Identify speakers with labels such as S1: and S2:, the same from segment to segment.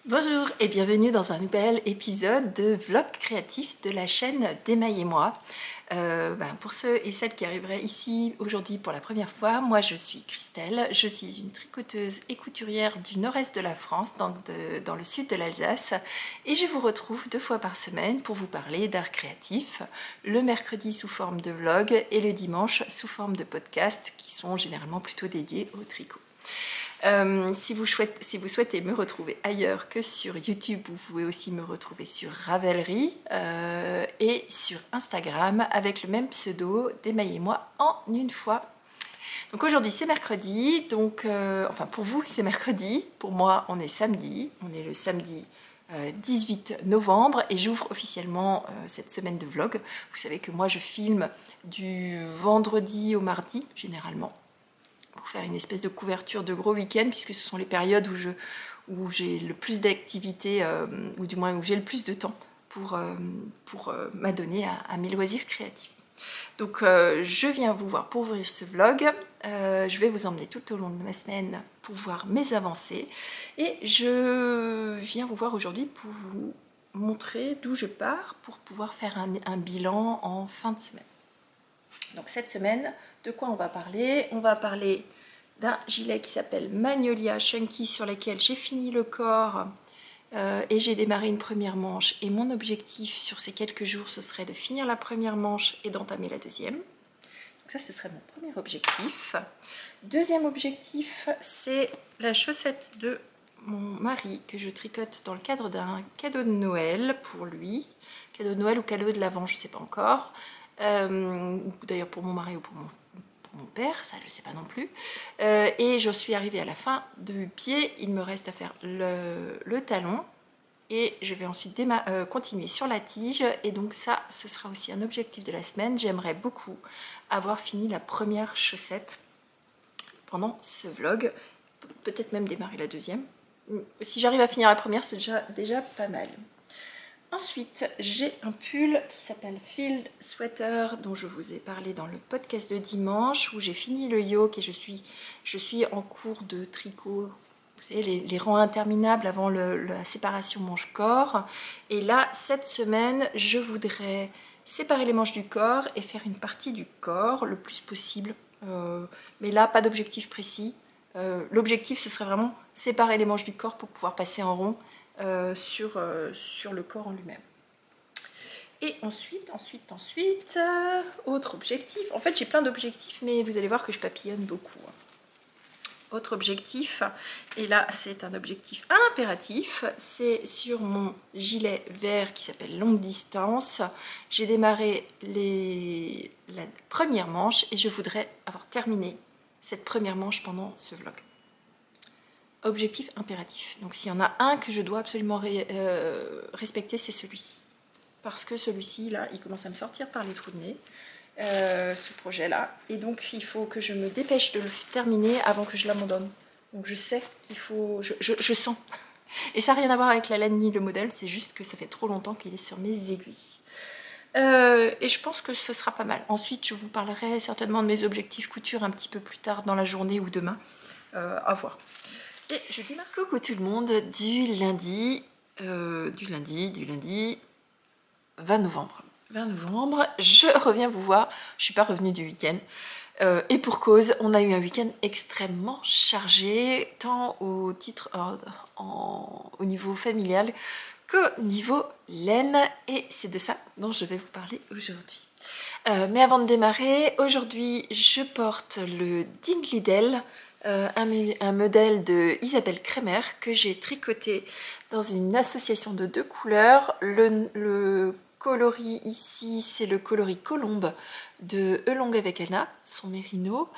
S1: Bonjour et bienvenue dans un nouvel épisode de vlog créatif de la chaîne d'Emmaï et moi. Pour ceux et celles qui arriveraient ici aujourd'hui pour la première fois, moi je suis Christelle, je suis une tricoteuse et couturière du nord-est de la France, donc dans le sud de l'Alsace, et je vous retrouve 2 fois par semaine pour vous parler d'art créatif, le mercredi sous forme de vlog et le dimanche sous forme de podcast qui sont généralement plutôt dédiés au tricot. Si vous souhaitez me retrouver ailleurs que sur YouTube, vous pouvez aussi me retrouver sur Ravelry et sur Instagram avec le même pseudo d'Emmaï et moi en une fois. Donc aujourd'hui c'est mercredi, enfin pour vous c'est mercredi, pour moi on est samedi, on est le samedi 18 novembre et j'ouvre officiellement cette semaine de vlog. Vous savez que moi je filme du vendredi au mardi généralement, pour faire une espèce de couverture de gros week-end, puisque ce sont les périodes où j'ai le plus d'activités, ou du moins où j'ai le plus de temps pour m'adonner à mes loisirs créatifs. Donc je viens vous voir pour ouvrir ce vlog, je vais vous emmener tout au long de ma semaine pour voir mes avancées, et je viens vous voir aujourd'hui pour vous montrer d'où je pars pour pouvoir faire un bilan en fin de semaine. Donc cette semaine, de quoi on va parler? On va parler d'un gilet qui s'appelle Magnolia Chunky sur lequel j'ai fini le corps et j'ai démarré une première manche. Et mon objectif sur ces quelques jours, ce serait de finir la première manche et d'entamer la deuxième. Donc ça, ce serait mon premier objectif. Deuxième objectif, c'est la chaussette de mon mari que je tricote dans le cadre d'un cadeau de Noël pour lui. Cadeau de Noël ou cadeau de l'Avent, je ne sais pas encore. D'ailleurs pour mon mari ou pour mon père, ça je ne sais pas non plus. Et je suis arrivée à la fin du pied, il me reste à faire le talon et je vais ensuite continuer sur la tige, et donc ça ce sera aussi un objectif de la semaine. J'aimerais beaucoup avoir fini la première chaussette pendant ce vlog, peut-être même démarrer la deuxième. Si j'arrive à finir la première, c'est déjà pas mal. Ensuite, j'ai un pull qui s'appelle Field Sweater, dont je vous ai parlé dans le podcast de dimanche, où j'ai fini le yoke et je suis en cours de tricot. Vous savez, les rangs interminables avant la séparation manche-corps. Et là, cette semaine, je voudrais séparer les manches du corps et faire une partie du corps le plus possible. Mais là, pas d'objectif précis. L'objectif, ce serait vraiment séparer les manches du corps pour pouvoir passer en rond sur le corps en lui-même. Et ensuite, autre objectif. En fait, j'ai plein d'objectifs, mais vous allez voir que je papillonne beaucoup. Autre objectif, et là, c'est un objectif impératif, c'est sur mon gilet vert qui s'appelle longue distance. J'ai démarré la première manche et je voudrais avoir terminé cette première manche pendant ce vlog. Objectif impératif. Donc s'il y en a un que je dois absolument respecter, c'est celui-ci. Parce que celui-ci, là, il commence à me sortir par les trous de nez, ce projet-là. Et donc il faut que je me dépêche de le terminer avant que je l'abandonne. Donc je sais qu'il faut... Je sens. Et ça n'a rien à voir avec la laine ni le modèle, c'est juste que ça fait trop longtemps qu'il est sur mes aiguilles. Et je pense que ce sera pas mal. Ensuite, je vous parlerai certainement de mes objectifs couture un petit peu plus tard dans la journée ou demain. À voir. Et je démarre. Coucou tout le monde du lundi 20 novembre. 20 novembre, je reviens vous voir. Je suis pas revenue du week-end. Et pour cause, on a eu un week-end extrêmement chargé, tant au au niveau familial qu'au niveau laine. Et c'est de ça dont je vais vous parler aujourd'hui. Mais avant de démarrer, aujourd'hui, je porte le Dingley un modèle de Isabelle Kremer que j'ai tricoté dans une association de 2 couleurs. Le coloris ici, c'est le coloris Colombe de Elong avec Anna, son mérino.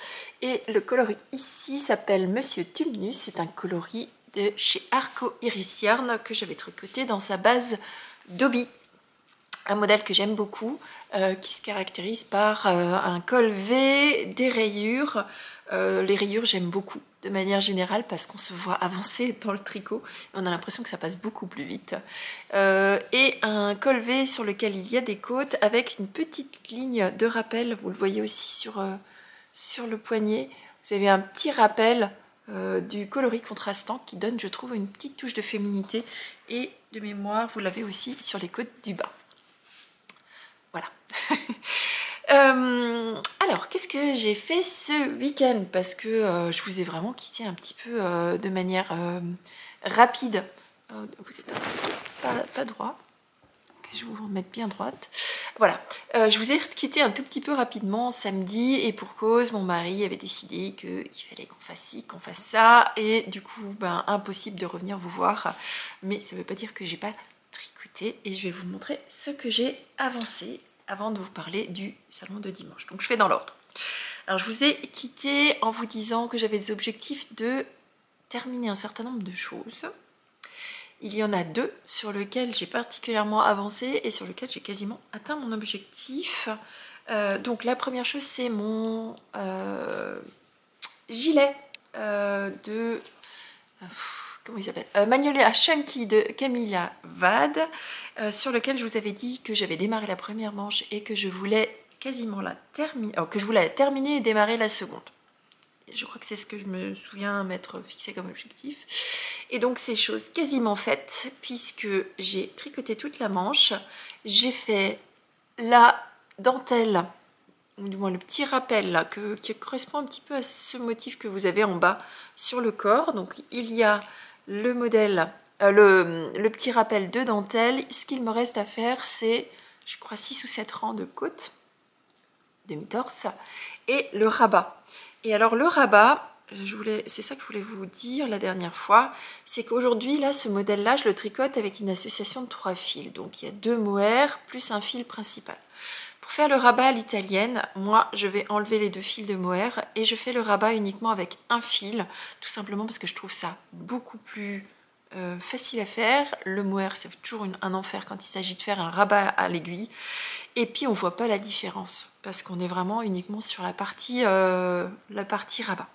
S1: Et le coloris ici s'appelle Monsieur Tumnus, c'est un coloris de chez Arco Iris Yarn que j'avais tricoté dans sa base Dobby. Un modèle que j'aime beaucoup, qui se caractérise par un col V, des rayures. Les rayures, j'aime beaucoup de manière générale parce qu'on se voit avancer dans le tricot et on a l'impression que ça passe beaucoup plus vite. Et un col V sur lequel il y a des côtes avec une petite ligne de rappel. Vous le voyez aussi sur le poignet. Vous avez un petit rappel du coloris contrastant qui donne, je trouve, une petite touche de féminité. Et de mémoire, vous l'avez aussi sur les côtes du bas. Voilà. Alors, qu'est-ce que j'ai fait ce week-end? Parce que je vous ai vraiment quitté un petit peu de manière rapide. Vous êtes pas droit. Okay, je vais vous remettre bien droite. Voilà, je vous ai quitté un tout petit peu rapidement samedi et pour cause, mon mari avait décidé qu'il fallait qu'on fasse ci, qu'on fasse ça et du coup, ben, impossible de revenir vous voir. Mais ça ne veut pas dire que j'ai pas tricoté et je vais vous montrer ce que j'ai avancé avant de vous parler du salon de dimanche. Donc je fais dans l'ordre. Alors je vous ai quitté en vous disant que j'avais des objectifs de terminer un certain nombre de choses. Il y en a 2 sur lesquels j'ai particulièrement avancé et sur lesquels j'ai quasiment atteint mon objectif. Donc la première chose, c'est mon gilet de... comment il s'appelle, Magnolia Chunky de Camilla Wade, sur lequel je vous avais dit que j'avais démarré la première manche et que je voulais quasiment la terminer, que je voulais terminer et démarrer la seconde. Je crois que c'est ce que je me souviens m'être fixé comme objectif. Et donc c'est chose quasiment faite puisque j'ai tricoté toute la manche. J'ai fait la dentelle, ou du moins le petit rappel là, qui correspond un petit peu à ce motif que vous avez en bas sur le corps. Donc il y a le modèle, le petit rappel de dentelle. Ce qu'il me reste à faire, c'est, je crois, 6 ou 7 rangs de côte, demi-torse, et le rabat. Et alors le rabat, c'est ça que je voulais vous dire la dernière fois, c'est qu'aujourd'hui, là, ce modèle-là, je le tricote avec une association de 3 fils. Donc il y a 2 mohair plus un fil principal. Pour faire le rabat à l'italienne, moi, je vais enlever les 2 fils de mohair et je fais le rabat uniquement avec un fil, tout simplement parce que je trouve ça beaucoup plus facile à faire. Le mohair, c'est toujours un enfer quand il s'agit de faire un rabat à l'aiguille. Et puis, on voit pas la différence parce qu'on est vraiment uniquement sur la partie rabat.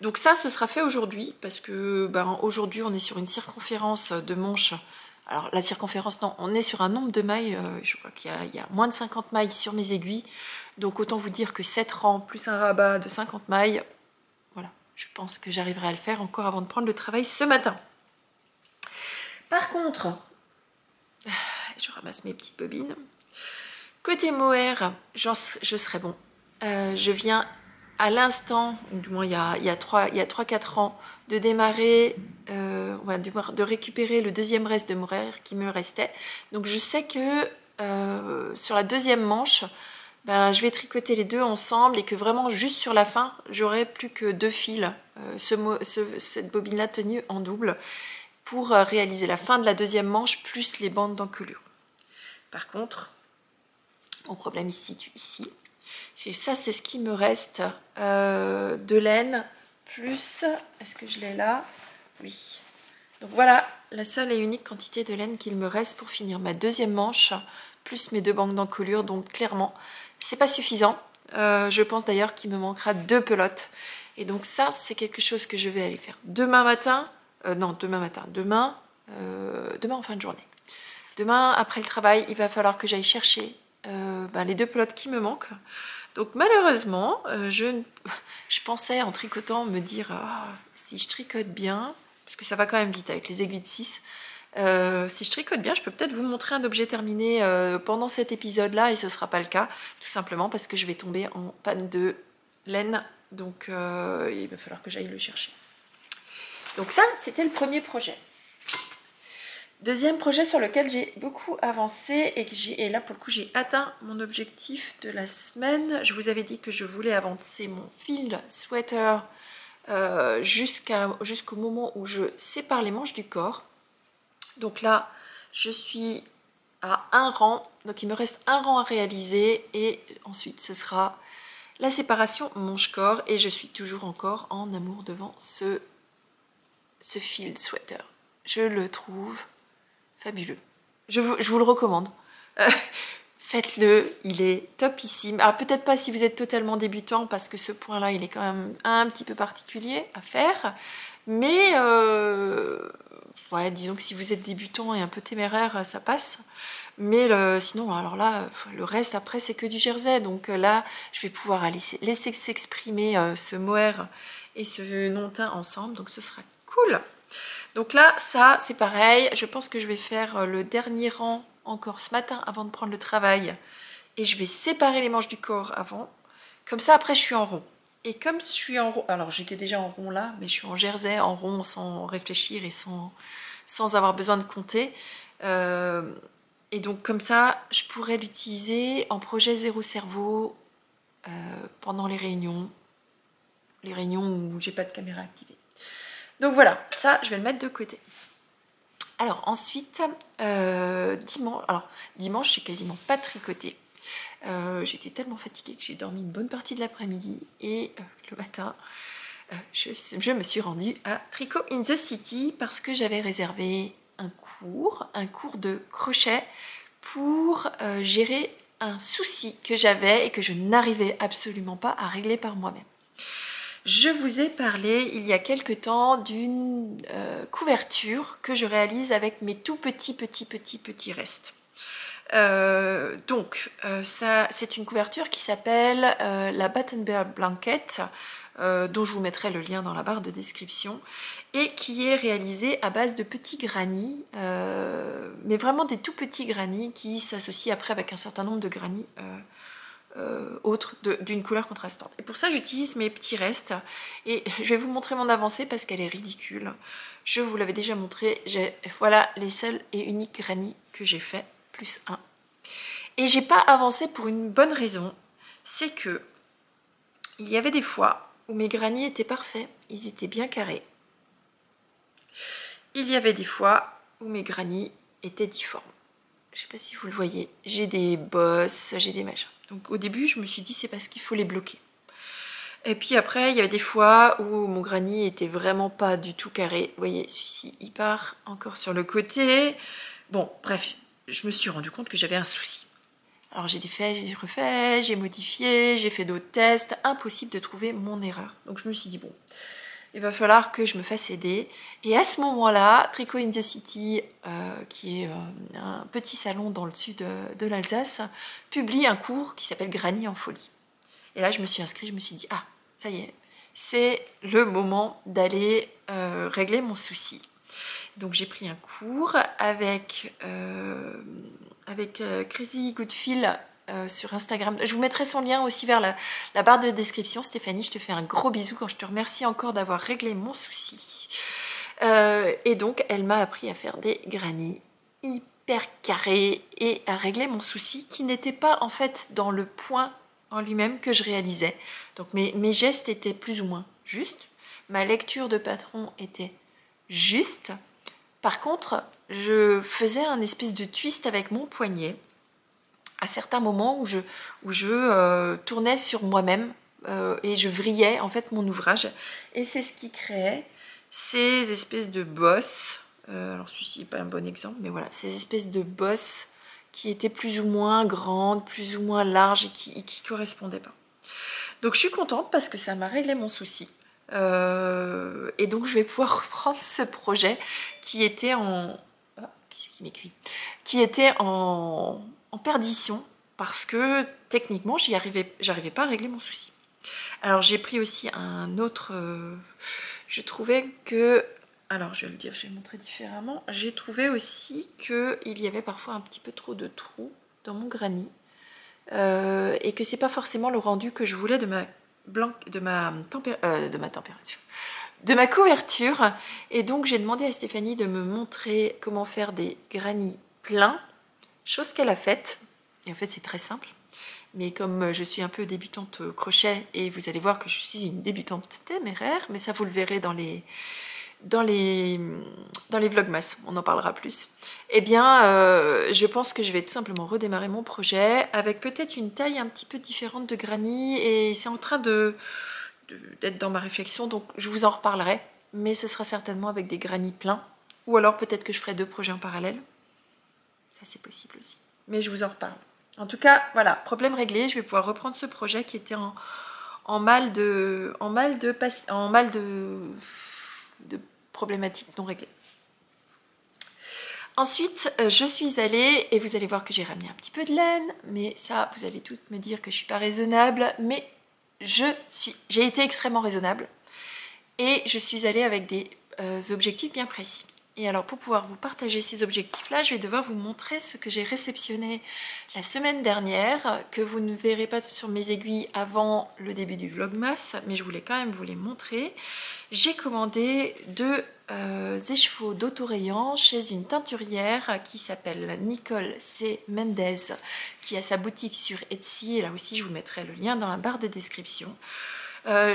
S1: Donc ça, ce sera fait aujourd'hui parce que ben, aujourd'hui, on est sur une circonférence de manche. Alors la circonférence, non, on est sur un nombre de mailles, je crois qu'il y a moins de 50 mailles sur mes aiguilles. Donc autant vous dire que 7 rangs plus un rabat de 50 mailles, voilà, je pense que j'arriverai à le faire encore avant de prendre le travail ce matin. Par contre, je ramasse mes petites bobines. Côté mohair, je serai bon. Je viens à l'instant, du moins il y a 3-4 ans, de démarrer, de récupérer le deuxième reste de mohair qui me restait. Donc je sais que sur la deuxième manche, ben, je vais tricoter les 2 ensemble et que vraiment juste sur la fin, j'aurai plus que 2 fils, cette bobine-là tenue en double, pour réaliser la fin de la deuxième manche plus les bandes d'encolure. Par contre, mon problème il se situe ici. C'est ce qui me reste de laine plus, est-ce que je l'ai là? Oui. Donc voilà la seule et unique quantité de laine qu'il me reste pour finir ma deuxième manche, plus mes 2 bandes d'encolure. Donc clairement, c'est pas suffisant. Je pense d'ailleurs qu'il me manquera 2 pelotes. Et donc ça, c'est quelque chose que je vais aller faire demain matin. Demain en fin de journée. Demain, après le travail, il va falloir que j'aille chercher les 2 pelotes qui me manquent. Donc malheureusement, je pensais en tricotant me dire si je tricote bien, parce que ça va quand même vite avec les aiguilles de 6, si je tricote bien, je peux peut-être vous montrer un objet terminé pendant cet épisode-là et ce ne sera pas le cas, tout simplement parce que je vais tomber en panne de laine, donc il va falloir que j'aille le chercher. Donc ça, c'était le premier projet. Deuxième projet sur lequel j'ai beaucoup avancé et là pour le coup j'ai atteint mon objectif de la semaine. Je vous avais dit que je voulais avancer mon fil sweater jusqu'au moment où je sépare les manches du corps. Donc là je suis à 1 rang, donc il me reste 1 rang à réaliser et ensuite ce sera la séparation manche-corps et je suis toujours encore en amour devant ce fil sweater. Je le trouve fabuleux. Je vous le recommande. Faites-le, il est topissime. Alors peut-être pas si vous êtes totalement débutant parce que ce point-là, il est quand même un petit peu particulier à faire. Mais ouais, disons que si vous êtes débutant et un peu téméraire, ça passe. Mais sinon, alors là, le reste après, c'est que du jersey. Donc là, je vais pouvoir laisser s'exprimer ce mohair et ce non teint ensemble, donc ce sera cool. Donc là, ça c'est pareil, je pense que je vais faire le dernier rang encore ce matin avant de prendre le travail, et je vais séparer les manches du corps avant, comme ça après je suis en rond. Et comme je suis en rond, alors j'étais déjà en rond là, mais je suis en jersey, en rond, sans réfléchir et sans avoir besoin de compter. Et donc comme ça, je pourrais l'utiliser en projet zéro cerveau pendant les réunions où j'ai pas de caméra activée. Donc voilà, ça je vais le mettre de côté. Alors ensuite, dimanche j'ai quasiment pas tricoté. J'étais tellement fatiguée que j'ai dormi une bonne partie de l'après-midi et le matin je me suis rendue à Tricot in the City parce que j'avais réservé un cours de crochet pour gérer un souci que j'avais et que je n'arrivais absolument pas à régler par moi-même. Je vous ai parlé il y a quelque temps d'une couverture que je réalise avec mes tout petits restes. Ça c'est une couverture qui s'appelle la Battenberg Blanket, dont je vous mettrai le lien dans la barre de description, et qui est réalisée à base de petits granits, mais vraiment des tout petits granits qui s'associent après avec un certain nombre de granits autres d'une couleur contrastante. Et pour ça j'utilise mes petits restes, et je vais vous montrer mon avancée parce qu'elle est ridicule. Je vous l'avais déjà montré, voilà les seuls et uniques granits que j'ai fait, plus un. Et j'ai pas avancé pour une bonne raison, c'est que il y avait des fois où mes granits étaient parfaits, ils étaient bien carrés. Il y avait des fois où mes granits étaient difformes. Je sais pas si vous le voyez, j'ai des bosses, j'ai des machins. Donc au début je me suis dit c'est parce qu'il faut les bloquer. Et puis après il y avait des fois où mon granit était vraiment pas du tout carré. Vous voyez, celui-ci il part encore sur le côté. Bon bref, je me suis rendu compte que j'avais un souci. Alors j'ai défait, j'ai refait, j'ai modifié, j'ai fait d'autres tests, impossible de trouver mon erreur. Donc je me suis dit bon, il va falloir que je me fasse aider. Et à ce moment-là, Tricot in the City, qui est un petit salon dans le sud de l'Alsace, publie un cours qui s'appelle Granit en folie. Et là je me suis inscrite, je me suis dit ah, ça y est, c'est le moment d'aller régler mon souci. Donc j'ai pris un cours avec Crazy Good Feel sur Instagram. Je vous mettrai son lien aussi vers la barre de description. Stéphanie, je te fais un gros bisou quand je te remercie encore d'avoir réglé mon souci. Et donc elle m'a appris à faire des granits hyper carrés et à régler mon souci qui n'était pas en fait dans le point en lui-même que je réalisais. Donc mes gestes étaient plus ou moins justes, ma lecture de patron était juste. Par contre, je faisais un espèce de twist avec mon poignet à certains moments où je tournais sur moi-même et je vrillais en fait mon ouvrage. Et c'est ce qui créait ces espèces de bosses. Alors celui-ci n'est pas un bon exemple, mais voilà, ces espèces de bosses qui étaient plus ou moins grandes, plus ou moins larges et qui correspondaient pas. Donc je suis contente parce que ça m'a réglé mon souci. Et donc je vais pouvoir reprendre ce projet qui était en... Ah, qui c'est qui m'écrit ? Qui était en perdition parce que techniquement j'arrivais pas à régler mon souci. Alors j'ai pris aussi un autre... je trouvais que... Alors je vais le dire, je vais le montrer différemment. J'ai trouvé aussi qu'il y avait parfois un petit peu trop de trous dans mon granit. Et que c'est pas forcément le rendu que je voulais de ma température, de ma couverture. Et donc j'ai demandé à Stéphanie de me montrer comment faire des granits pleins, chose qu'elle a faite. Et en fait c'est très simple, mais comme je suis un peu débutante au crochet, et vous allez voir que je suis une débutante téméraire, mais ça vous le verrez dans les vlogmas, on en parlera plus. Eh bien, je pense que je vais tout simplement redémarrer mon projet avec peut-être une taille un petit peu différente de granit, et c'est en train d'être dans ma réflexion, donc je vous en reparlerai, mais ce sera certainement avec des granits pleins, ou alors peut-être que je ferai 2 projets en parallèle. Ça c'est possible aussi, mais je vous en reparle. En tout cas, voilà, problème réglé, je vais pouvoir reprendre ce projet qui était en mal de problématiques non réglées. Ensuite, je suis allée, et vous allez voir que j'ai ramené un petit peu de laine, mais ça, vous allez toutes me dire que je ne suis pas raisonnable, mais j'ai été extrêmement raisonnable. Et je suis allée avec des objectifs bien précis. Et alors pour pouvoir vous partager ces objectifs-là, je vais devoir vous montrer ce que j'ai réceptionné la semaine dernière, que vous ne verrez pas sur mes aiguilles avant le début du Vlogmas, mais je voulais quand même vous les montrer. J'ai commandé deux écheveaux d'autorayant chez une teinturière qui s'appelle Nicole C. Mendez, qui a sa boutique sur Etsy, et là aussi je vous mettrai le lien dans la barre de description.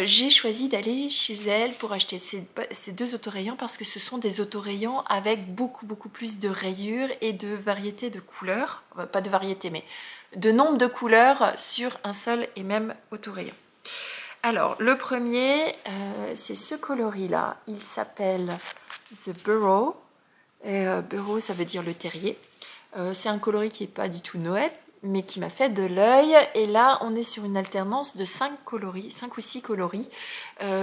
S1: J'ai choisi d'aller chez elle pour acheter ces deux autorayants parce que ce sont des autorayants avec beaucoup plus de rayures et de variété de couleurs, pas de variété mais de nombre de couleurs sur un seul et même autorayant. Alors le premier c'est ce coloris là, il s'appelle The Burrow, et Burrow ça veut dire le terrier. C'est un coloris qui n'est pas du tout Noël, mais qui m'a fait de l'œil. Et là, on est sur une alternance de 5 ou 6 coloris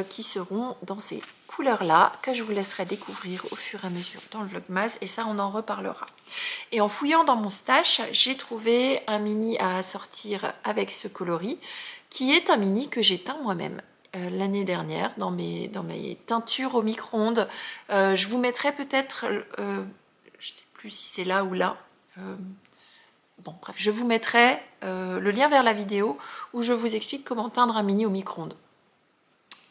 S1: qui seront dans ces couleurs-là, que je vous laisserai découvrir au fur et à mesure dans le Vlogmas, et ça, on en reparlera. Et en fouillant dans mon stash, j'ai trouvé un mini à assortir avec ce coloris, qui est un mini que j'ai teint moi-même. L'année dernière dans mes teintures au micro-ondes. Je vous mettrai peut-être, je ne sais plus si c'est là ou là, bon bref, je vous mettrai le lien vers la vidéo où je vous explique comment teindre un mini au micro-ondes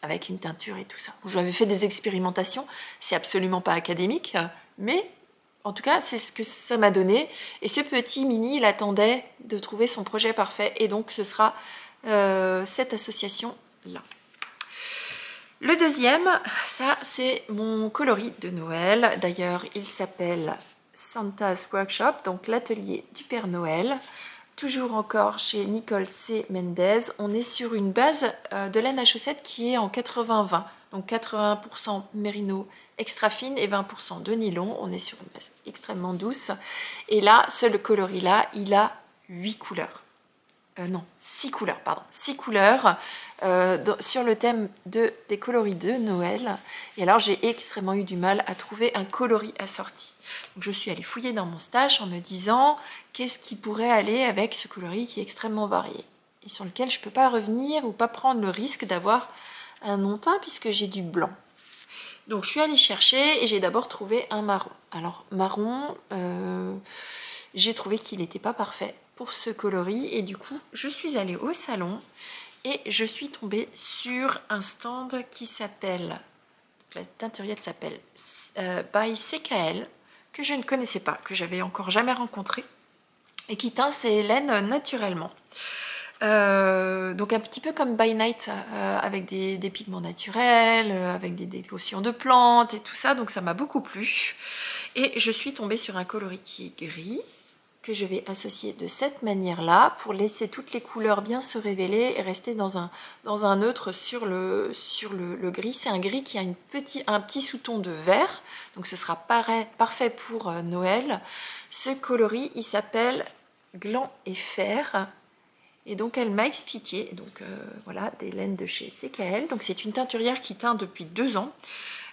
S1: avec une teinture et tout ça. J'avais fait des expérimentations, c'est absolument pas académique, mais en tout cas c'est ce que ça m'a donné. Et ce petit mini, il attendait de trouver son projet parfait, et donc ce sera cette association là. Le deuxième, ça c'est mon coloris de Noël. D'ailleurs, il s'appelle Santa's Workshop, donc l'atelier du Père Noël. Toujours encore chez Nicole C. Mendez. On est sur une base de laine à chaussettes qui est en 80-20. Donc 80% mérino extra fine et 20% de nylon. On est sur une base extrêmement douce. Et là, ce coloris là, il a 8 couleurs. Non, 6 couleurs, pardon. 6 couleurs sur le thème des coloris de Noël. Et alors, j'ai extrêmement eu du mal à trouver un coloris assorti. Donc, je suis allée fouiller dans mon stash en me disant qu'est-ce qui pourrait aller avec ce coloris qui est extrêmement varié et sur lequel je ne peux pas revenir ou pas prendre le risque d'avoir un non teint puisque j'ai du blanc. Donc, je suis allée chercher et j'ai d'abord trouvé un marron. Alors, marron, j'ai trouvé qu'il n'était pas parfait pour ce coloris, et du coup je suis allée au salon et je suis tombée sur un stand qui s'appelle, la teinturière s'appelle by CKL, que je ne connaissais pas, que j'avais encore jamais rencontré, et qui teint ses laines naturellement. Donc un petit peu comme By Night, avec des pigments naturels, avec des décorations de plantes et tout ça, donc ça m'a beaucoup plu. Et je suis tombée sur un coloris qui est gris, que je vais associer de cette manière-là pour laisser toutes les couleurs bien se révéler et rester dans un neutre sur le gris. C'est un gris qui a un petit sous-ton de vert, donc ce sera parfait pour Noël. Ce coloris, il s'appelle Gland et Fer. Et donc elle m'a expliqué, donc voilà, des laines de chez CKL. Donc c'est une teinturière qui teint depuis 2 ans.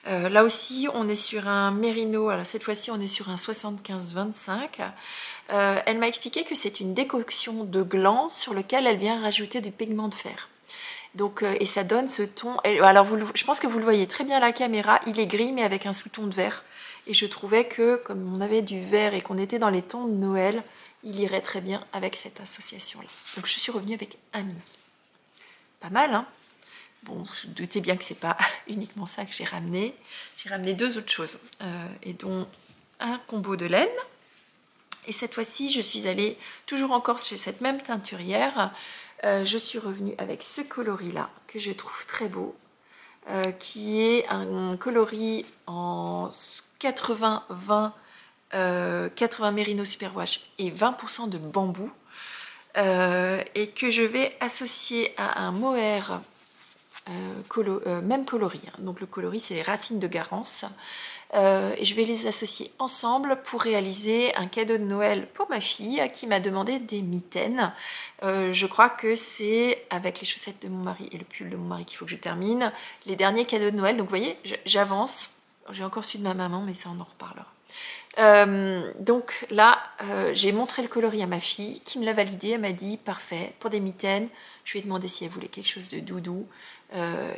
S1: Là aussi, on est sur un mérino, alors cette fois-ci on est sur un 75-25. Elle m'a expliqué que c'est une décoction de gland sur lequel elle vient rajouter du pigment de fer. Donc, et ça donne ce ton. Alors je pense que vous le voyez très bien à la caméra, il est gris mais avec un sous-ton de vert. Et je trouvais que comme on avait du vert et qu'on était dans les tons de Noël, il irait très bien avec cette association-là. Donc je suis revenue avec un mini. Pas mal, hein? Bon, je doutais bien que c'est pas uniquement ça que j'ai ramené. J'ai ramené 2 autres choses, et dont un combo de laine. Et cette fois-ci, je suis allée toujours encore chez cette même teinturière. Je suis revenue avec ce coloris-là, que je trouve très beau, qui est un coloris en 80-20, 80 mérino superwash et 20% de bambou, et que je vais associer à un mohair même coloris, hein. Donc le coloris c'est les racines de Garance, et je vais les associer ensemble pour réaliser un cadeau de Noël pour ma fille qui m'a demandé des mitaines. Je crois que c'est avec les chaussettes de mon mari et le pull de mon mari qu'il faut que je termine les derniers cadeaux de Noël. Donc vous voyez, j'avance, j'ai encore celui de ma maman mais ça on en reparlera. Donc là j'ai montré le coloris à ma fille qui me l'a validé. Elle m'a dit parfait pour des mitaines. Je lui ai demandé si elle voulait quelque chose de doudou.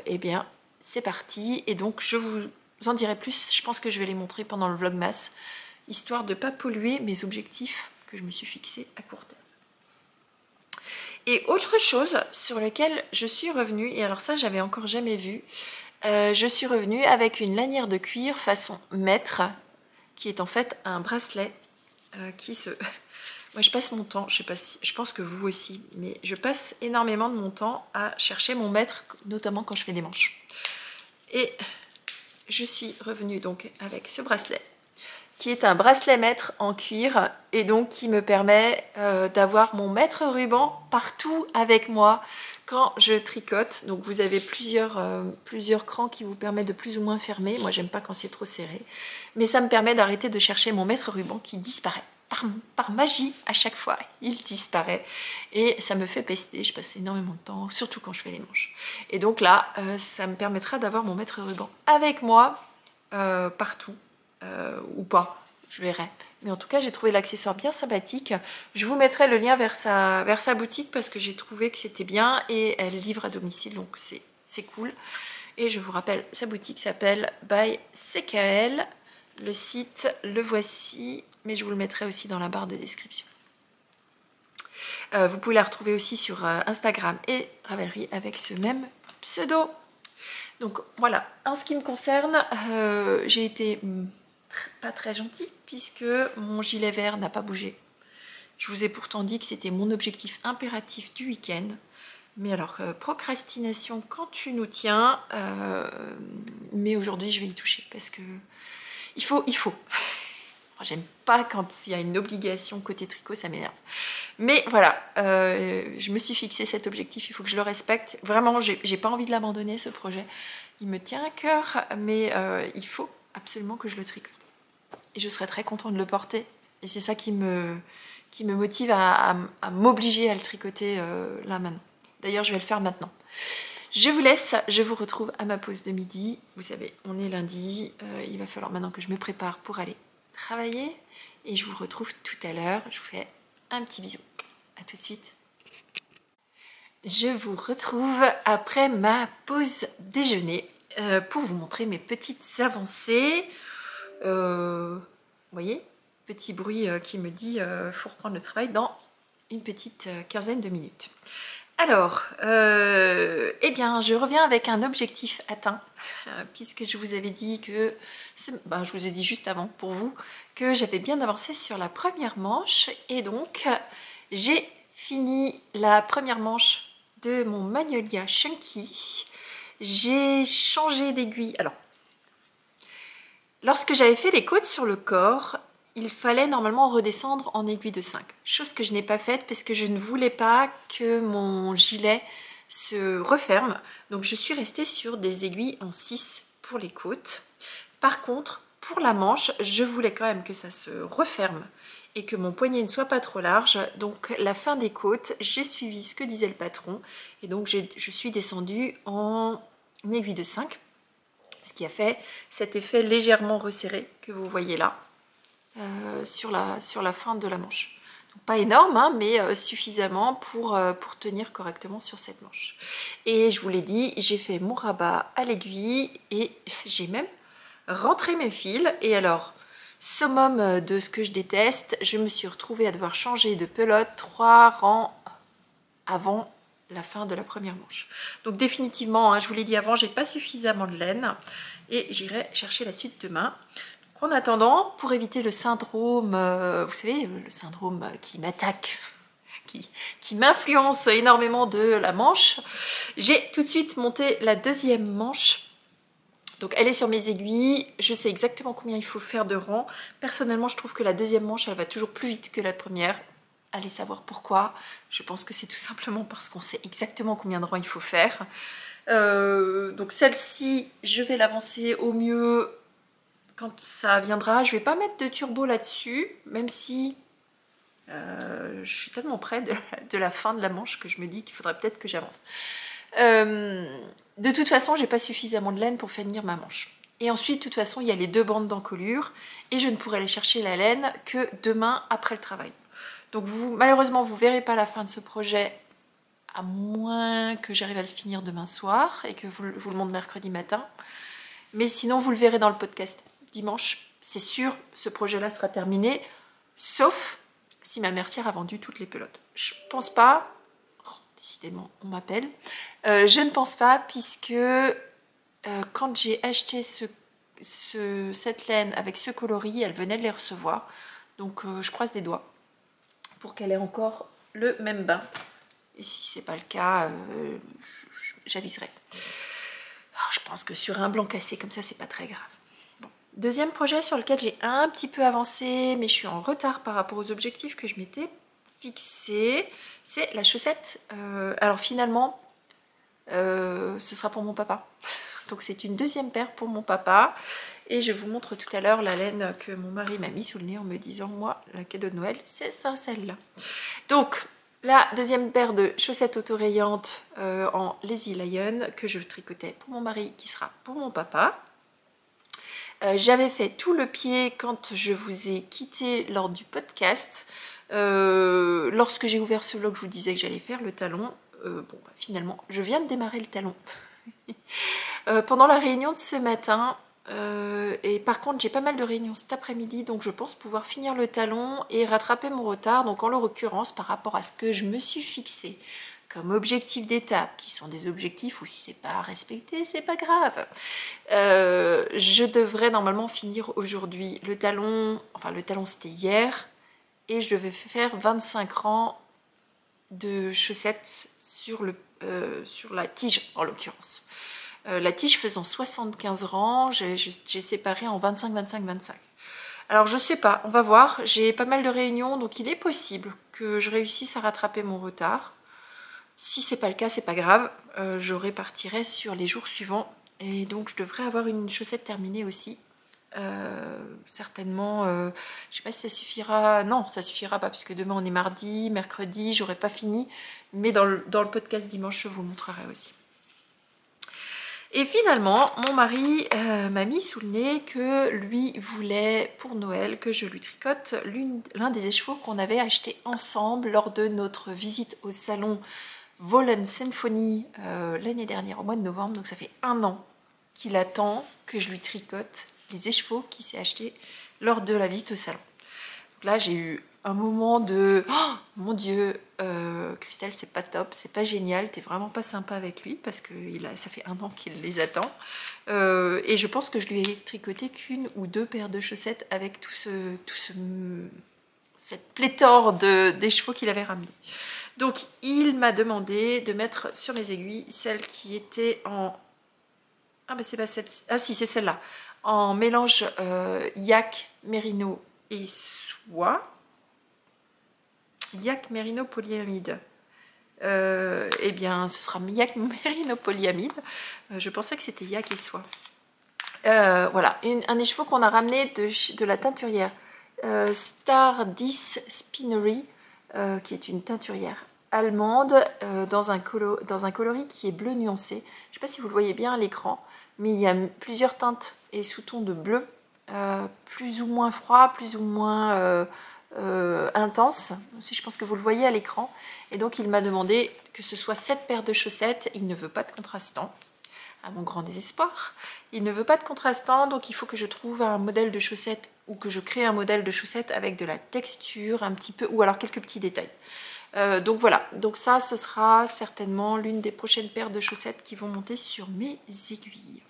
S1: Eh bien c'est parti. Et donc je vous en dirai plus, je pense que je vais les montrer pendant le vlogmas, histoire de ne pas polluer mes objectifs que je me suis fixés à court terme. Et autre chose sur lequel je suis revenue, et alors ça j'avais encore jamais vu, je suis revenue avec une lanière de cuir façon mètre, qui est en fait un bracelet qui se... Moi je passe mon temps, je sais pas si, je pense que vous aussi, mais je passe énormément de mon temps à chercher mon mètre, notamment quand je fais des manches. Et je suis revenue donc avec ce bracelet, qui est un bracelet mètre en cuir et donc qui me permet d'avoir mon mètre ruban partout avec moi quand je tricote. Donc vous avez plusieurs crans qui vous permettent de plus ou moins fermer. Moi j'aime pas quand c'est trop serré, mais ça me permet d'arrêter de chercher mon mètre ruban qui disparaît. Par magie, à chaque fois, il disparaît et ça me fait pester. Je passe énormément de temps, surtout quand je fais les manches. Et donc là, ça me permettra d'avoir mon mètre ruban avec moi partout. Ou pas, je verrai. Mais en tout cas, j'ai trouvé l'accessoire bien sympathique. Je vous mettrai le lien vers sa boutique parce que j'ai trouvé que c'était bien et elle livre à domicile, donc c'est cool. Et je vous rappelle, sa boutique s'appelle By CKL. Le site, le voici, mais je vous le mettrai aussi dans la barre de description. Vous pouvez la retrouver aussi sur Instagram et Ravelry avec ce même pseudo. Donc voilà, en ce qui me concerne, j'ai été pas très gentille puisque mon gilet vert n'a pas bougé. Je vous ai pourtant dit que c'était mon objectif impératif du week-end. Mais alors, procrastination quand tu nous tiens, mais aujourd'hui je vais y toucher parce que il faut. J'aime pas quand il y a une obligation côté tricot, ça m'énerve. Mais voilà, je me suis fixé cet objectif, il faut que je le respecte. Vraiment, j'ai pas envie de l'abandonner ce projet. Il me tient à cœur, mais il faut absolument que je le tricote. Et je serais très contente de le porter. Et c'est ça qui me motive à m'obliger à le tricoter là maintenant. D'ailleurs, je vais le faire maintenant. Je vous laisse, je vous retrouve à ma pause de midi. Vous savez, on est lundi, il va falloir maintenant que je me prépare pour aller travailler. Et je vous retrouve tout à l'heure. Je vous fais un petit bisou. À tout de suite. Je vous retrouve après ma pause déjeuner pour vous montrer mes petites avancées. Vous voyez, petit bruit qui me dit faut reprendre le travail dans une petite quinzaine de minutes. Alors, eh bien, je reviens avec un objectif atteint, puisque je vous avais dit que, je vous ai dit juste avant pour vous, que j'avais bien avancé sur la première manche, et donc j'ai fini la première manche de mon Magnolia Chunky. J'ai changé d'aiguille. Alors, lorsque j'avais fait les côtes sur le corps, il fallait normalement redescendre en aiguille de 5. Chose que je n'ai pas faite parce que je ne voulais pas que mon gilet se referme. Donc je suis restée sur des aiguilles en 6 pour les côtes. Par contre, pour la manche, je voulais quand même que ça se referme et que mon poignet ne soit pas trop large. Donc la fin des côtes, j'ai suivi ce que disait le patron. Et donc je suis descendue en aiguille de 5. Ce qui a fait cet effet légèrement resserré que vous voyez là. Sur la fin de la manche. Donc, pas énorme, hein, mais suffisamment pour tenir correctement sur cette manche. Et je vous l'ai dit, j'ai fait mon rabat à l'aiguille et j'ai même rentré mes fils. Et alors, summum de ce que je déteste, je me suis retrouvée à devoir changer de pelote 3 rangs avant la fin de la première manche. Donc définitivement, hein, je vous l'ai dit avant, j'ai pas suffisamment de laine et j'irai chercher la suite demain. En attendant, pour éviter le syndrome, vous savez, le syndrome qui m'attaque, qui m'influence énormément de la manche, j'ai tout de suite monté la deuxième manche. Donc elle est sur mes aiguilles, je sais exactement combien il faut faire de rangs. Personnellement, je trouve que la deuxième manche, elle va toujours plus vite que la première. Allez savoir pourquoi. Je pense que c'est tout simplement parce qu'on sait exactement combien de rangs il faut faire. Donc celle-ci, je vais l'avancer au mieux quand ça viendra. Je vais pas mettre de turbo là-dessus, même si je suis tellement près de la fin de la manche que je me dis qu'il faudrait peut-être que j'avance. De toute façon, j'ai pas suffisamment de laine pour finir ma manche. Et ensuite, de toute façon, il y a les 2 bandes d'encolure et je ne pourrai aller chercher la laine que demain après le travail. Donc malheureusement, vous verrez pas la fin de ce projet à moins que j'arrive à le finir demain soir et que je vous le montre mercredi matin. Mais sinon, vous le verrez dans le podcast dimanche. C'est sûr, ce projet-là sera terminé, sauf si ma mercière a vendu toutes les pelotes. Je pense pas. Oh, décidément, on m'appelle. Je ne pense pas, puisque quand j'ai acheté cette laine avec ce coloris, elle venait de les recevoir. Donc je croise les doigts pour qu'elle ait encore le même bain. Et si c'est pas le cas, j'aviserai. Alors, je pense que sur un blanc cassé comme ça, c'est pas très grave. Bon. Deuxième projet sur lequel j'ai un petit peu avancé, mais je suis en retard par rapport aux objectifs que je m'étais fixés, c'est la chaussette. Alors finalement, ce sera pour mon papa. Donc c'est une deuxième paire pour mon papa. Et je vous montre tout à l'heure la laine que mon mari m'a mis sous le nez en me disant, moi, le cadeau de Noël, c'est ça, celle-là. Donc, la deuxième paire de chaussettes autorayantes en Lazy Lion que je tricotais pour mon mari, qui sera pour mon papa. J'avais fait tout le pied quand je vous ai quitté lors du podcast. Lorsque j'ai ouvert ce vlog, je vous disais que j'allais faire le talon. Bon, bah, finalement, je viens de démarrer le talon. Pendant la réunion de ce matin, et par contre j'ai pas mal de réunions cet après-midi, donc je pense pouvoir finir le talon et rattraper mon retard. Donc en l'occurrence, par rapport à ce que je me suis fixé comme objectif d'étape, qui sont des objectifs où si c'est pas respecté, c'est pas grave. Je devrais normalement finir aujourd'hui le talon, enfin le talon c'était hier, et je vais faire 25 rangs de chaussettes sur la tige en l'occurrence. La tige faisant 75 rangs, j'ai séparé en 25, 25, 25. Alors je sais pas, on va voir. J'ai pas mal de réunions, donc il est possible que je réussisse à rattraper mon retard. Si c'est pas le cas, c'est pas grave. Je répartirai sur les jours suivants. Et donc je devrais avoir une chaussette terminée aussi. Certainement, je sais pas si ça suffira. Non, ça suffira pas, puisque demain on est mardi, mercredi, j'aurai pas fini. Mais dans le podcast dimanche, je vous montrerai aussi. Et finalement, mon mari m'a mis sous le nez que lui voulait pour Noël que je lui tricote l'un des écheveaux qu'on avait acheté ensemble lors de notre visite au salon Wollens Symphony l'année dernière au mois de novembre. Donc ça fait 1 an qu'il attend que je lui tricote les écheveaux qu'il s'est achetés lors de la visite au salon. Donc là j'ai eu un moment de oh, mon Dieu, Christelle, c'est pas top, c'est pas génial, t'es vraiment pas sympa avec lui parce que ça fait 1 an qu'il les attend. Et je pense que je lui ai tricoté qu'1 ou 2 paires de chaussettes avec cette pléthore d'écheveaux qu'il avait ramené. Donc il m'a demandé de mettre sur mes aiguilles celle qui était en... Ah ben c'est pas cette... Ah si, c'est celle-là. En mélange yak, mérino et soie. Yak Merino polyamide. Eh bien, ce sera Yak Merino polyamide. Je pensais que c'était yak et soie. Voilà, un écheveau qu'on a ramené de la teinturière Star 10 Spinnery, qui est une teinturière allemande dans un coloris qui est bleu nuancé. Je ne sais pas si vous le voyez bien à l'écran, mais il y a plusieurs teintes et sous-tons de bleu, plus ou moins froid, plus ou moins intense. Aussi, je pense que vous le voyez à l'écran. Et donc il m'a demandé que ce soit 7 paires de chaussettes. Il ne veut pas de contrastant, à mon grand désespoir. Il ne veut pas de contrastant, donc il faut que je trouve un modèle de chaussettes ou que je crée un modèle de chaussettes avec de la texture un petit peu, ou alors quelques petits détails. Donc voilà, donc ça ce sera certainement l'une des prochaines paires de chaussettes qui vont monter sur mes aiguilles.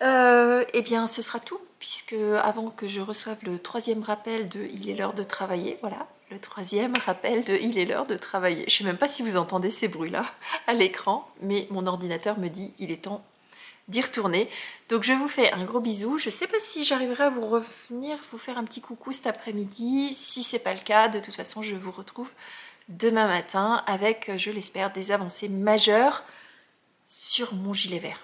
S1: Eh bien ce sera tout, puisque avant que je reçoive le 3e rappel de il est l'heure de travailler, voilà, le 3e rappel de il est l'heure de travailler. Je ne sais même pas si vous entendez ces bruits-là à l'écran, mais mon ordinateur me dit il est temps d'y retourner. Donc je vous fais un gros bisou. Je ne sais pas si j'arriverai à vous revenir, vous faire un petit coucou cet après-midi. Si ce n'est pas le cas, de toute façon je vous retrouve demain matin avec, je l'espère, des avancées majeures sur mon gilet vert.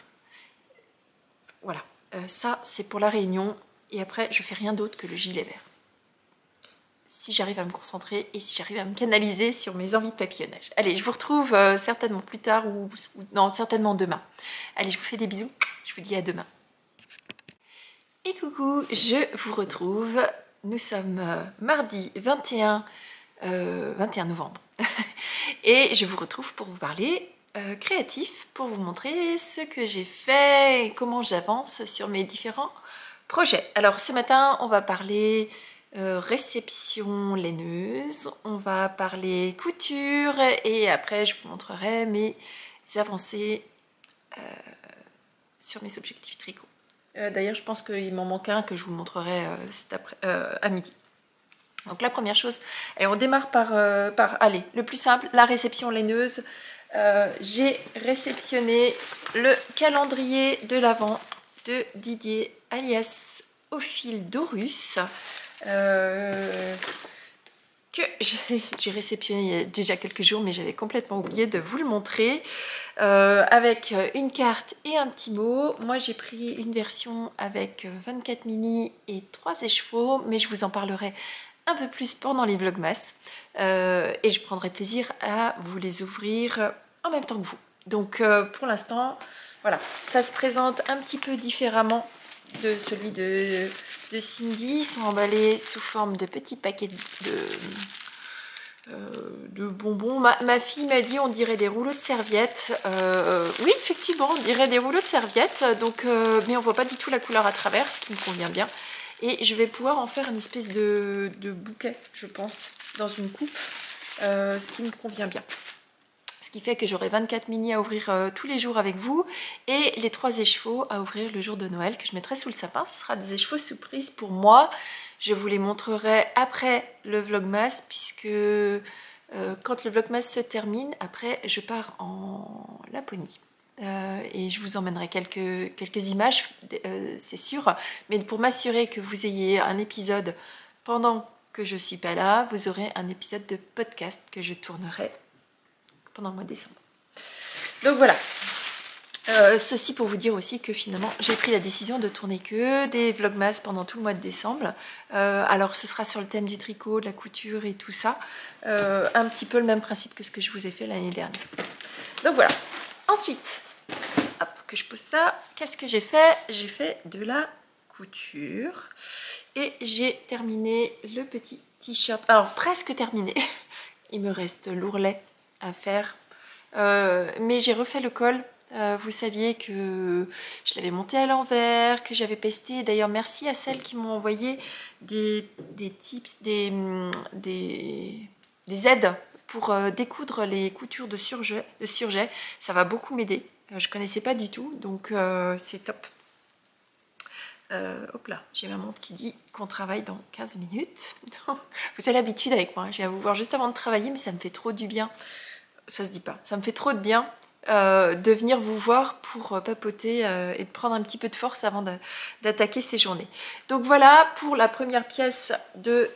S1: Voilà, ça c'est pour la réunion et après je fais rien d'autre que le gilet vert. Si j'arrive à me concentrer et si j'arrive à me canaliser sur mes envies de papillonnage. Allez, je vous retrouve certainement plus tard ou non, certainement demain. Allez, je vous fais des bisous, je vous dis à demain. Et coucou, je vous retrouve. Nous sommes mardi 21 novembre. Et je vous retrouve pour vous parler créatif, pour vous montrer ce que j'ai fait et comment j'avance sur mes différents projets. Alors ce matin, on va parler réception laineuse, on va parler couture et après je vous montrerai mes avancées sur mes objectifs tricot. D'ailleurs, je pense qu'il m'en manque un que je vous montrerai à midi. Donc la première chose, et on démarre par allez, le plus simple, la réception laineuse. J'ai réceptionné le calendrier de l'Avent de Didier alias Ophildorus que j'ai réceptionné il y a déjà quelques jours, mais j'avais complètement oublié de vous le montrer, avec une carte et un petit mot. Moi j'ai pris une version avec 24 mini et 3 écheveaux, mais je vous en parlerai un peu plus pendant les vlogmas, et je prendrai plaisir à vous les ouvrir en même temps que vous. Donc pour l'instant, voilà, ça se présente un petit peu différemment de celui de Cindy. Ils sont emballés sous forme de petits paquets de bonbons. Ma fille m'a dit on dirait des rouleaux de serviettes. Oui, effectivement, on dirait des rouleaux de serviettes, donc, mais on voit pas du tout la couleur à travers, ce qui me convient bien. Et je vais pouvoir en faire une espèce de bouquet, je pense, dans une coupe, ce qui me convient bien. Ce qui fait que j'aurai 24 mini à ouvrir tous les jours avec vous et les 3 écheveaux à ouvrir le jour de Noël que je mettrai sous le sapin. Ce sera des écheveaux surprise pour moi. Je vous les montrerai après le vlogmas puisque quand le vlogmas se termine, après je pars en Laponie. Et je vous emmènerai quelques images, c'est sûr. Mais pour m'assurer que vous ayez un épisode pendant que je ne suis pas là, vous aurez un épisode de podcast que je tournerai pendant le mois de décembre. Donc voilà, ceci pour vous dire aussi que finalement j'ai pris la décision de tourner que des vlogmas pendant tout le mois de décembre. Alors ce sera sur le thème du tricot, de la couture et tout ça, un petit peu le même principe que ce que je vous ai fait l'année dernière. Donc voilà, ensuite, hop, que je pose ça, qu'est-ce que j'ai fait? J'ai fait de la couture et j'ai terminé le petit t-shirt, alors presque terminé, il me reste l'ourlet à faire, mais j'ai refait le col. Vous saviez que je l'avais monté à l'envers, que j'avais pesté. D'ailleurs merci à celles qui m'ont envoyé des tips, des aides pour découdre les coutures de surjet. Ça va beaucoup m'aider, je connaissais pas du tout, donc c'est top. Hop là, j'ai ma montre qui dit qu'on travaille dans 15 minutes. Vous avez l'habitude avec moi, je viens vous voir juste avant de travailler, mais ça me fait trop du bien. Ça se dit pas, ça me fait trop de bien de venir vous voir pour papoter et de prendre un petit peu de force avant d'attaquer ces journées. Donc voilà pour la première pièce de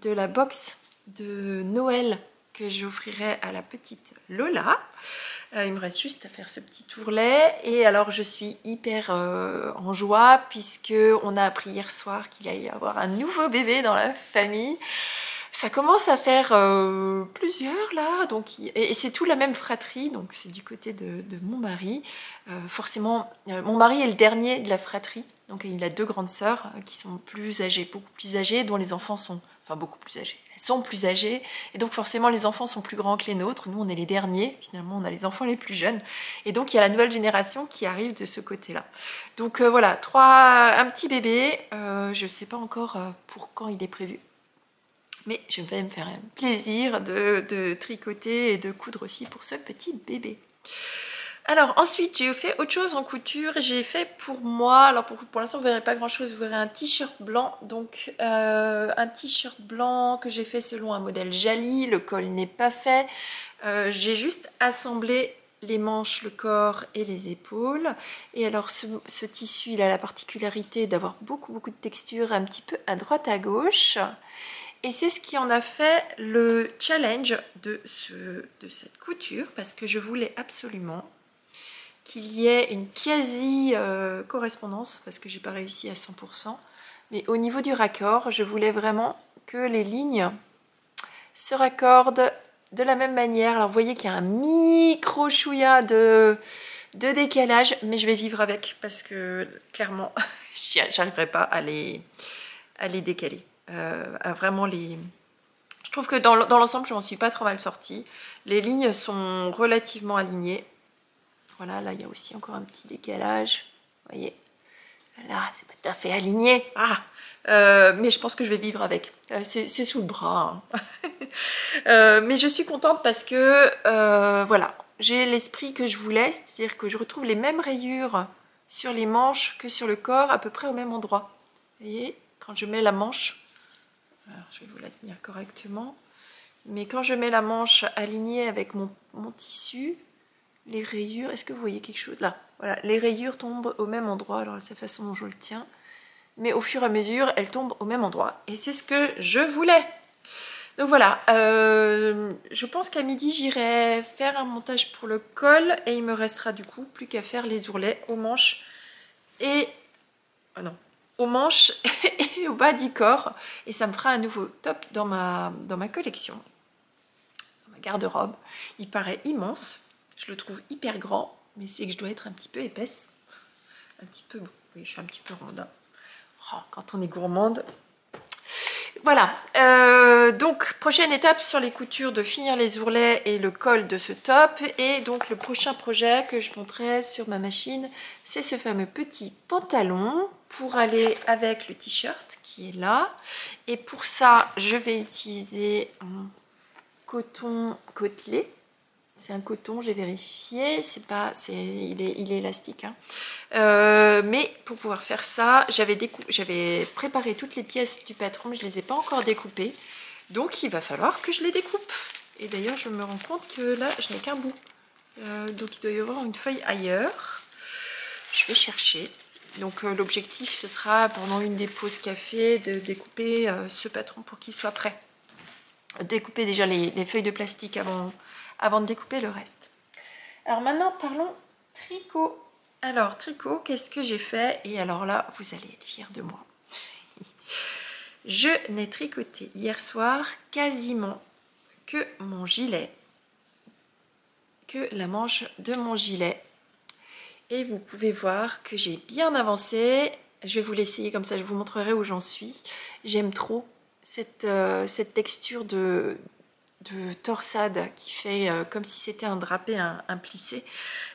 S1: la box de Noël que j'offrirai à la petite Lola. Il me reste juste à faire ce petit ourlet et alors je suis hyper en joie puisque on a appris hier soir qu'il allait y avoir un nouveau bébé dans la famille. Ça commence à faire plusieurs là, donc, et c'est tout la même fratrie, donc c'est du côté de mon mari. Forcément, mon mari est le dernier de la fratrie, donc il a 2 grandes sœurs qui sont plus âgées, beaucoup plus âgées, dont les enfants sont, enfin beaucoup plus âgés, elles sont plus âgées, et donc forcément les enfants sont plus grands que les nôtres. Nous on est les derniers, finalement on a les enfants les plus jeunes, et donc il y a la nouvelle génération qui arrive de ce côté-là. Donc voilà, un petit bébé, je ne sais pas encore pour quand il est prévu. Mais je vais me faire un plaisir de tricoter et de coudre aussi pour ce petit bébé. Alors ensuite j'ai fait autre chose en couture. J'ai fait pour moi, alors pour l'instant vous ne verrez pas grand chose, vous verrez un t-shirt blanc. Donc un t-shirt blanc que j'ai fait selon un modèle Jali. Le col n'est pas fait. J'ai juste assemblé les manches, le corps et les épaules. Et alors ce tissu il a la particularité d'avoir beaucoup de texture, un petit peu à droite à gauche. Et c'est ce qui en a fait le challenge de cette couture, parce que je voulais absolument qu'il y ait une quasi correspondance, parce que j'ai pas réussi à 100%, mais au niveau du raccord, je voulais vraiment que les lignes se raccordent de la même manière. Alors vous voyez qu'il y a un micro chouïa de décalage, mais je vais vivre avec, parce que clairement, j'arriverai pas à les décaler. À vraiment je trouve que dans l'ensemble, je m'en suis pas trop mal sortie. Les lignes sont relativement alignées. Voilà, là, il y a aussi encore un petit décalage. Vous voyez, là, c'est pas tout à fait aligné. Mais je pense que je vais vivre avec. C'est sous le bras. Hein. Mais je suis contente parce que, voilà, j'ai l'esprit que je voulais. C'est-à-dire que je retrouve les mêmes rayures sur les manches que sur le corps, à peu près au même endroit. Vous voyez, quand je mets la manche... Alors, je vais vous la tenir correctement. Mais quand je mets la manche alignée avec mon tissu, les rayures, est-ce que vous voyez quelque chose là? Voilà, les rayures tombent au même endroit. Alors, c'est la façon dont je le tiens. Mais au fur et à mesure, elles tombent au même endroit. Et c'est ce que je voulais. Donc voilà, je pense qu'à midi, j'irai faire un montage pour le col. Et il me restera du coup plus qu'à faire les ourlets aux manches et... Ah non, aux manches et au bas du corps, et ça me fera un nouveau top dans ma collection, dans ma garde-robe. Il paraît immense, je le trouve hyper grand, mais c'est que je dois être un petit peu épaisse, un petit peu, oui, je suis un petit peu ronde. Oh, quand on est gourmande. Voilà, donc prochaine étape sur les coutures, de finir les ourlets et le col de ce top. Et donc le prochain projet que je montrerai sur ma machine, c'est ce fameux petit pantalon pour aller avec le t-shirt qui est là. Et pour ça, je vais utiliser un coton côtelé. C'est un coton, j'ai vérifié, il est élastique. Hein. Mais pour pouvoir faire ça, j'avais préparé toutes les pièces du patron, mais je ne les ai pas encore découpées. Donc il va falloir que je les découpe. Et d'ailleurs, je me rends compte que là, je n'ai qu'un bout. Donc il doit y avoir une feuille ailleurs. Je vais chercher. Donc l'objectif, ce sera pendant une des pauses café de découper ce patron pour qu'il soit prêt. Découper déjà les feuilles de plastique avant de découper le reste. Alors maintenant, parlons tricot. Alors, tricot, qu'est-ce que j'ai fait? Et alors là, vous allez être fiers de moi. Je n'ai tricoté hier soir quasiment que mon gilet, que la manche de mon gilet. Et vous pouvez voir que j'ai bien avancé. Je vais vous l'essayer comme ça, je vous montrerai où j'en suis. J'aime trop cette texture de torsade qui fait comme si c'était un drapé, un plissé.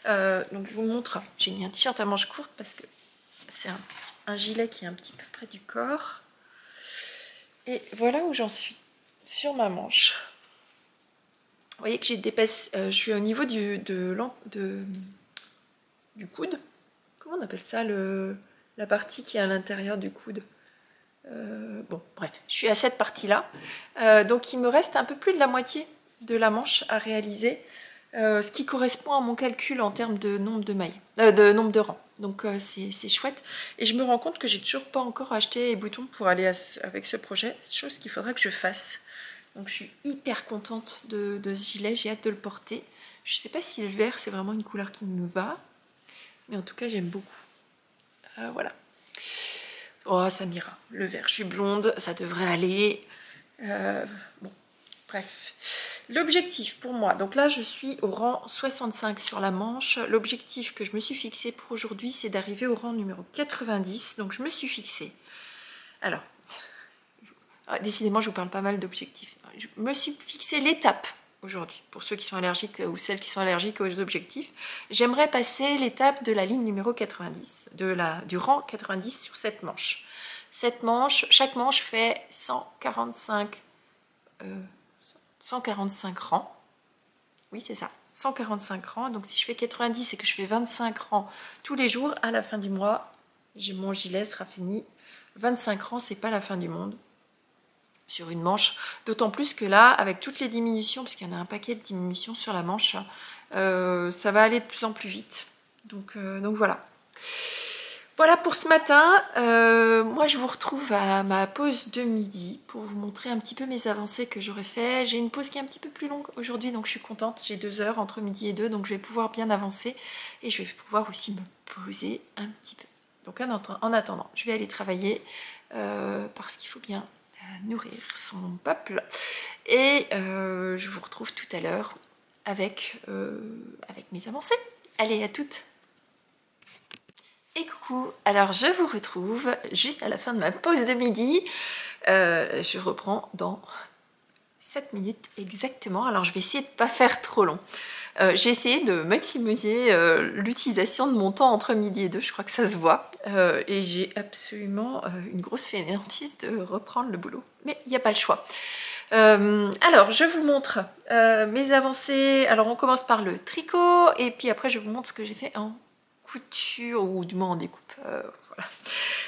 S1: Donc je vous montre, j'ai mis un t-shirt à manches courtes parce que c'est un gilet qui est un petit peu près du corps. Et voilà où j'en suis sur ma manche. Vous voyez que j'ai d'épaisse, je suis au niveau du coude. Comment on appelle ça, la partie qui est à l'intérieur du coude? Bon, bref, je suis à cette partie-là. Donc il me reste un peu plus de la moitié de la manche à réaliser, ce qui correspond à mon calcul en termes de nombre de mailles, de nombre de rangs. Donc c'est chouette. Et je me rends compte que j'ai toujours pas encore acheté les boutons pour aller avec ce projet, chose qu'il faudra que je fasse. Donc je suis hyper contente de ce gilet, j'ai hâte de le porter. Je sais pas si le vert c'est vraiment une couleur qui me va, mais en tout cas j'aime beaucoup. Voilà. Oh, ça m'ira. Le vert, je suis blonde, ça devrait aller. Bon, bref. L'objectif pour moi, donc là je suis au rang 65 sur la manche. L'objectif que je me suis fixé pour aujourd'hui, c'est d'arriver au rang numéro 90. Donc je me suis fixé. Alors, décidément, je vous parle pas mal d'objectifs. Je me suis fixé l'étape aujourd'hui. Pour ceux qui sont allergiques ou celles qui sont allergiques aux objectifs, j'aimerais passer l'étape de la ligne numéro 90, du rang 90 sur cette manche. Chaque manche fait 145 rangs. Oui, c'est ça, 145 rangs. Donc si je fais 90 et que je fais 25 rangs tous les jours, à la fin du mois, mon gilet sera fini. 25 rangs, c'est pas la fin du monde sur une manche, d'autant plus que là, avec toutes les diminutions, parce qu'il y en a un paquet de diminutions sur la manche, ça va aller de plus en plus vite. Donc voilà. Voilà pour ce matin. Moi, je vous retrouve à ma pause de midi pour vous montrer un petit peu mes avancées que j'aurais fait. J'ai une pause qui est un petit peu plus longue aujourd'hui, donc je suis contente. J'ai 2 heures entre midi et 2, donc je vais pouvoir bien avancer et je vais pouvoir aussi me poser un petit peu. Donc en attendant, je vais aller travailler parce qu'il faut bien nourrir son peuple. Et je vous retrouve tout à l'heure avec mes avancées. Allez, à toutes! Et coucou, alors je vous retrouve juste à la fin de ma pause de midi. Je reprends dans 7 minutes exactement. Alors je vais essayer de ne pas faire trop long. J'ai essayé de maximiser l'utilisation de mon temps entre midi et 2, je crois que ça se voit. Et j'ai absolument une grosse fainéantise de reprendre le boulot. Mais il n'y a pas le choix. Alors, je vous montre mes avancées. Alors, on commence par le tricot. Et puis après, je vous montre ce que j'ai fait en couture, ou du moins en découpe.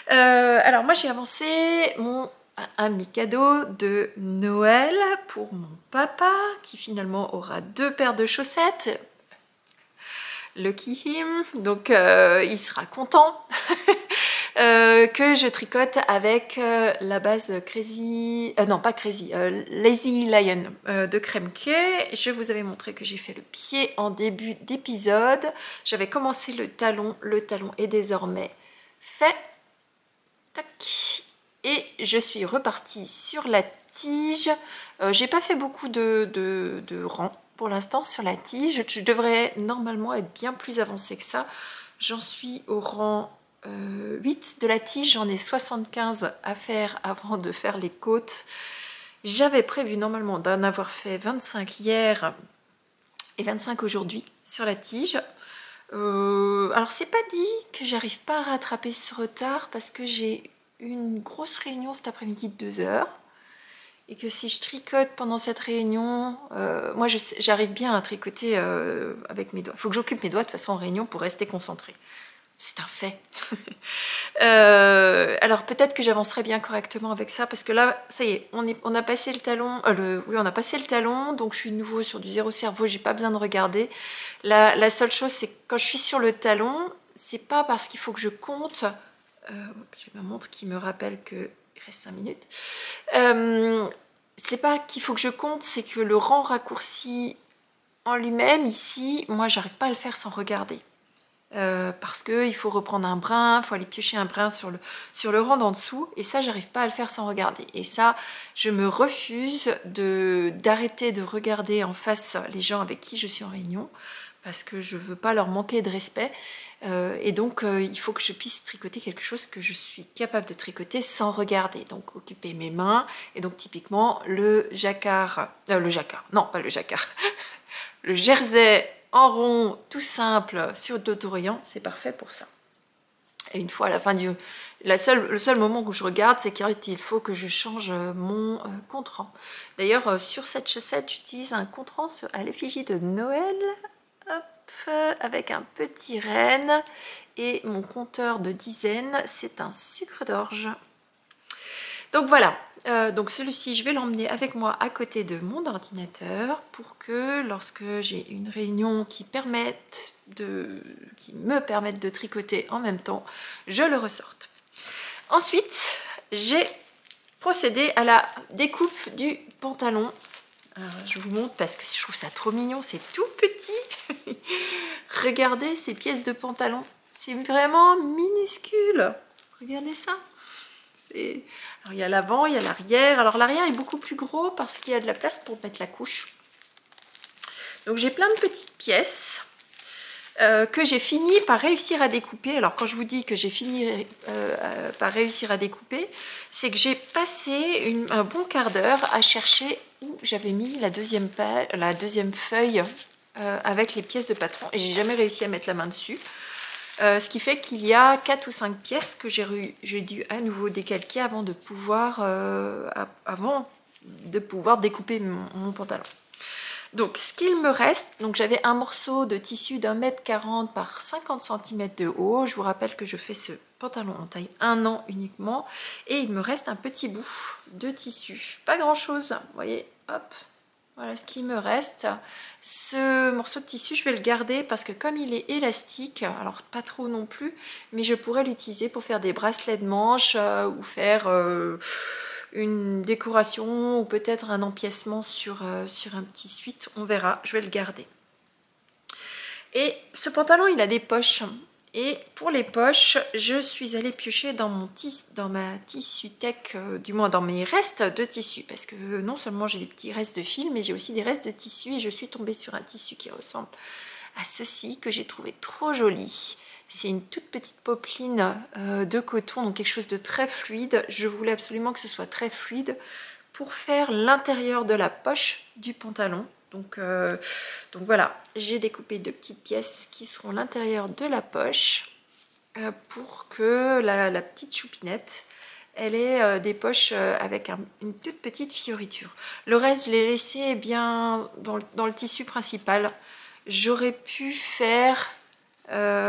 S1: Voilà. Alors, moi, j'ai avancé un de mes cadeaux de Noël pour mon papa, qui finalement aura 2 paires de chaussettes. Lucky him, donc il sera content. Que je tricote avec la base Crazy, non pas Crazy, Lazy Lion de Kremke. Je vous avais montré que j'ai fait le pied en début d'épisode. J'avais commencé le talon est désormais fait. Tac. Et je suis repartie sur la tige. J'ai pas fait beaucoup de rangs pour l'instant sur la tige. Je devrais normalement être bien plus avancée que ça. J'en suis au rang 8 de la tige. J'en ai 75 à faire avant de faire les côtes. J'avais prévu normalement d'en avoir fait 25 hier et 25 aujourd'hui sur la tige. Alors c'est pas dit que j'arrive pas à rattraper ce retard parce que j'ai une grosse réunion cet après-midi de 2 heures et que si je tricote pendant cette réunion, moi j'arrive bien à tricoter avec mes doigts. Il faut que j'occupe mes doigts de toute façon en réunion pour rester concentrée. C'est un fait. Alors peut-être que j'avancerai bien correctement avec ça parce que là, ça y est, on a passé le talon. Oui, on a passé le talon, donc je suis de nouveau sur du zéro cerveau. J'ai pas besoin de regarder. La seule chose, c'est que quand je suis sur le talon, c'est pas parce qu'il faut que je compte. J'ai ma montre qui me rappelle qu'il reste 5 minutes. C'est pas qu'il faut que je compte, c'est que le rang raccourci en lui-même, ici, moi, j'arrive pas à le faire sans regarder. Parce qu'il faut reprendre un brin, il faut aller piocher un brin sur le rang d'en dessous, et ça j'arrive pas à le faire sans regarder. Et ça, je me refuse d'arrêter de regarder en face les gens avec qui je suis en réunion, parce que je veux pas leur manquer de respect, et donc il faut que je puisse tricoter quelque chose que je suis capable de tricoter sans regarder, donc occuper mes mains. Et donc typiquement le jacquard, non pas le jacquard, le jersey en rond, tout simple, sur d'autoriant, c'est parfait pour ça. Et une fois à la fin le seul moment où je regarde, c'est qu'il faut que je change mon contre-rang. D'ailleurs, sur cette chaussette, j'utilise un contre-rang à l'effigie de Noël, hop, avec un petit renne. Et mon compteur de dizaines, c'est un sucre d'orge. Donc voilà, donc celui-ci, je vais l'emmener avec moi à côté de mon ordinateur pour que lorsque j'ai une réunion qui me permette de tricoter en même temps, je le ressorte. Ensuite, j'ai procédé à la découpe du pantalon. Alors, je vous montre parce que je trouve ça trop mignon, c'est tout petit. Regardez ces pièces de pantalon, c'est vraiment minuscule. Regardez ça. Alors, il y a l'avant, il y a l'arrière. Alors l'arrière est beaucoup plus gros parce qu'il y a de la place pour mettre la couche. Donc j'ai plein de petites pièces que j'ai fini par réussir à découper. Alors quand je vous dis que j'ai fini par réussir à découper, c'est que j'ai passé un bon quart d'heure à chercher où j'avais mis la deuxième feuille avec les pièces de patron, et j'ai jamais réussi à mettre la main dessus. Ce qui fait qu'il y a 4 ou 5 pièces que j'ai dû à nouveau décalquer avant de pouvoir découper mon pantalon. Donc ce qu'il me reste, donc j'avais un morceau de tissu d'1,40 m par 50 cm de haut. Je vous rappelle que je fais ce pantalon en taille 1 an uniquement. Et il me reste un petit bout de tissu. Pas grand chose, vous voyez, hop. Voilà ce qui me reste. Ce morceau de tissu, je vais le garder parce que comme il est élastique, alors pas trop non plus, mais je pourrais l'utiliser pour faire des bracelets de manches ou faire une décoration ou peut-être un empiècement sur un petit suite. On verra, je vais le garder. Et ce pantalon, il a des poches. Et pour les poches, je suis allée piocher dans ma tissu-tech, du moins dans mes restes de tissu. Parce que non seulement j'ai des petits restes de fil, mais j'ai aussi des restes de tissu. Et je suis tombée sur un tissu qui ressemble à ceci, que j'ai trouvé trop joli. C'est une toute petite popeline de coton, donc quelque chose de très fluide. Je voulais absolument que ce soit très fluide pour faire l'intérieur de la poche du pantalon. Donc voilà, j'ai découpé 2 petites pièces qui seront l'intérieur de la poche pour que la petite choupinette, elle ait des poches avec une toute petite fioriture. Le reste, je l'ai laissé bien dans le tissu principal. J'aurais pu faire la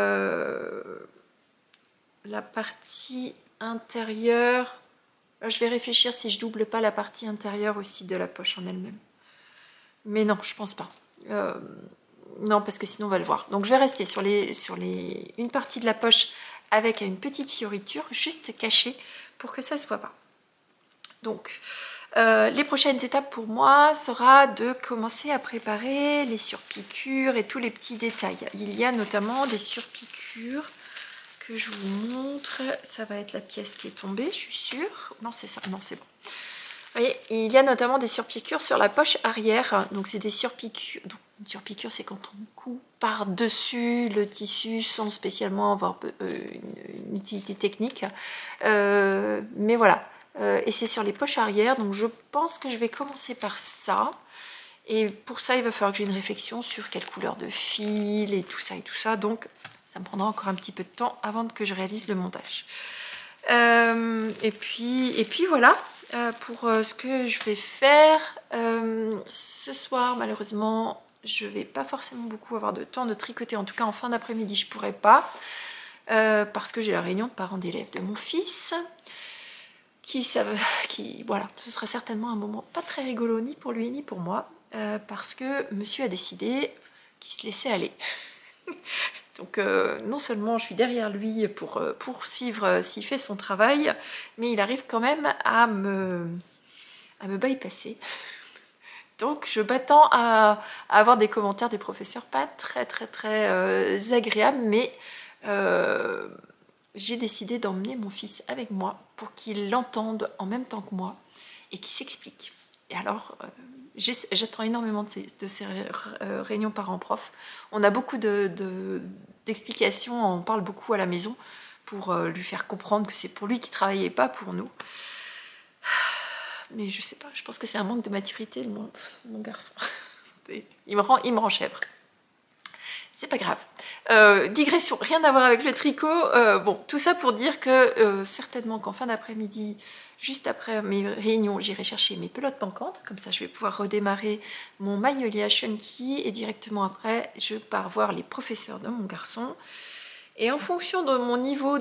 S1: partie intérieure. Je vais réfléchir si je double pas la partie intérieure aussi de la poche en elle-même. Mais non, je pense pas. Non, parce que sinon on va le voir. Donc je vais rester sur une partie de la poche avec une petite fioriture juste cachée pour que ça ne se voit pas. Donc les prochaines étapes pour moi sera de commencer à préparer les surpiqûres et tous les petits détails. Il y a notamment des surpiqûres que je vous montre. Ça va être la pièce qui est tombée, je suis sûre. Non, c'est ça. Non, c'est bon. Vous voyez, il y a notamment des surpiqûres sur la poche arrière. Donc c'est des surpiqûres. Donc, une surpiqûre, c'est quand on coupe par-dessus le tissu sans spécialement avoir une utilité technique. Mais voilà. Et c'est sur les poches arrière. Donc je pense que je vais commencer par ça. Et pour ça, il va falloir que j'ai une réflexion sur quelle couleur de fil et tout ça et tout ça. Donc ça me prendra encore un petit peu de temps avant que je réalise le montage. Et puis voilà. Pour ce que je vais faire ce soir, malheureusement je vais pas forcément beaucoup avoir de temps de tricoter, en tout cas en fin d'après-midi je pourrais pas parce que j'ai la réunion de parents d'élèves de mon fils voilà, ce sera certainement un moment pas très rigolo ni pour lui ni pour moi parce que monsieur a décidé qu'il se laissait aller. Donc non seulement je suis derrière lui pour poursuivre s'il fait son travail, mais il arrive quand même à me bypasser. Donc je m'attends à avoir des commentaires des professeurs pas très agréables, mais j'ai décidé d'emmener mon fils avec moi pour qu'il l'entende en même temps que moi et qu'il s'explique. Et alors j'attends énormément de ces réunions parents-prof. On a beaucoup d'explications, on parle beaucoup à la maison pour lui faire comprendre que c'est pour lui qui travaillait, pas pour nous. Mais je sais pas, je pense que c'est un manque de maturité de mon garçon. Il me rend chèvre. C'est pas grave. Digression, rien à voir avec le tricot. Bon, tout ça pour dire que certainement qu'en fin d'après-midi, juste après mes réunions, j'irai chercher mes pelotes manquantes. Comme ça, je vais pouvoir redémarrer mon Magnolia Chunky. Et directement après, je pars voir les professeurs de mon garçon. Et en fonction de mon niveau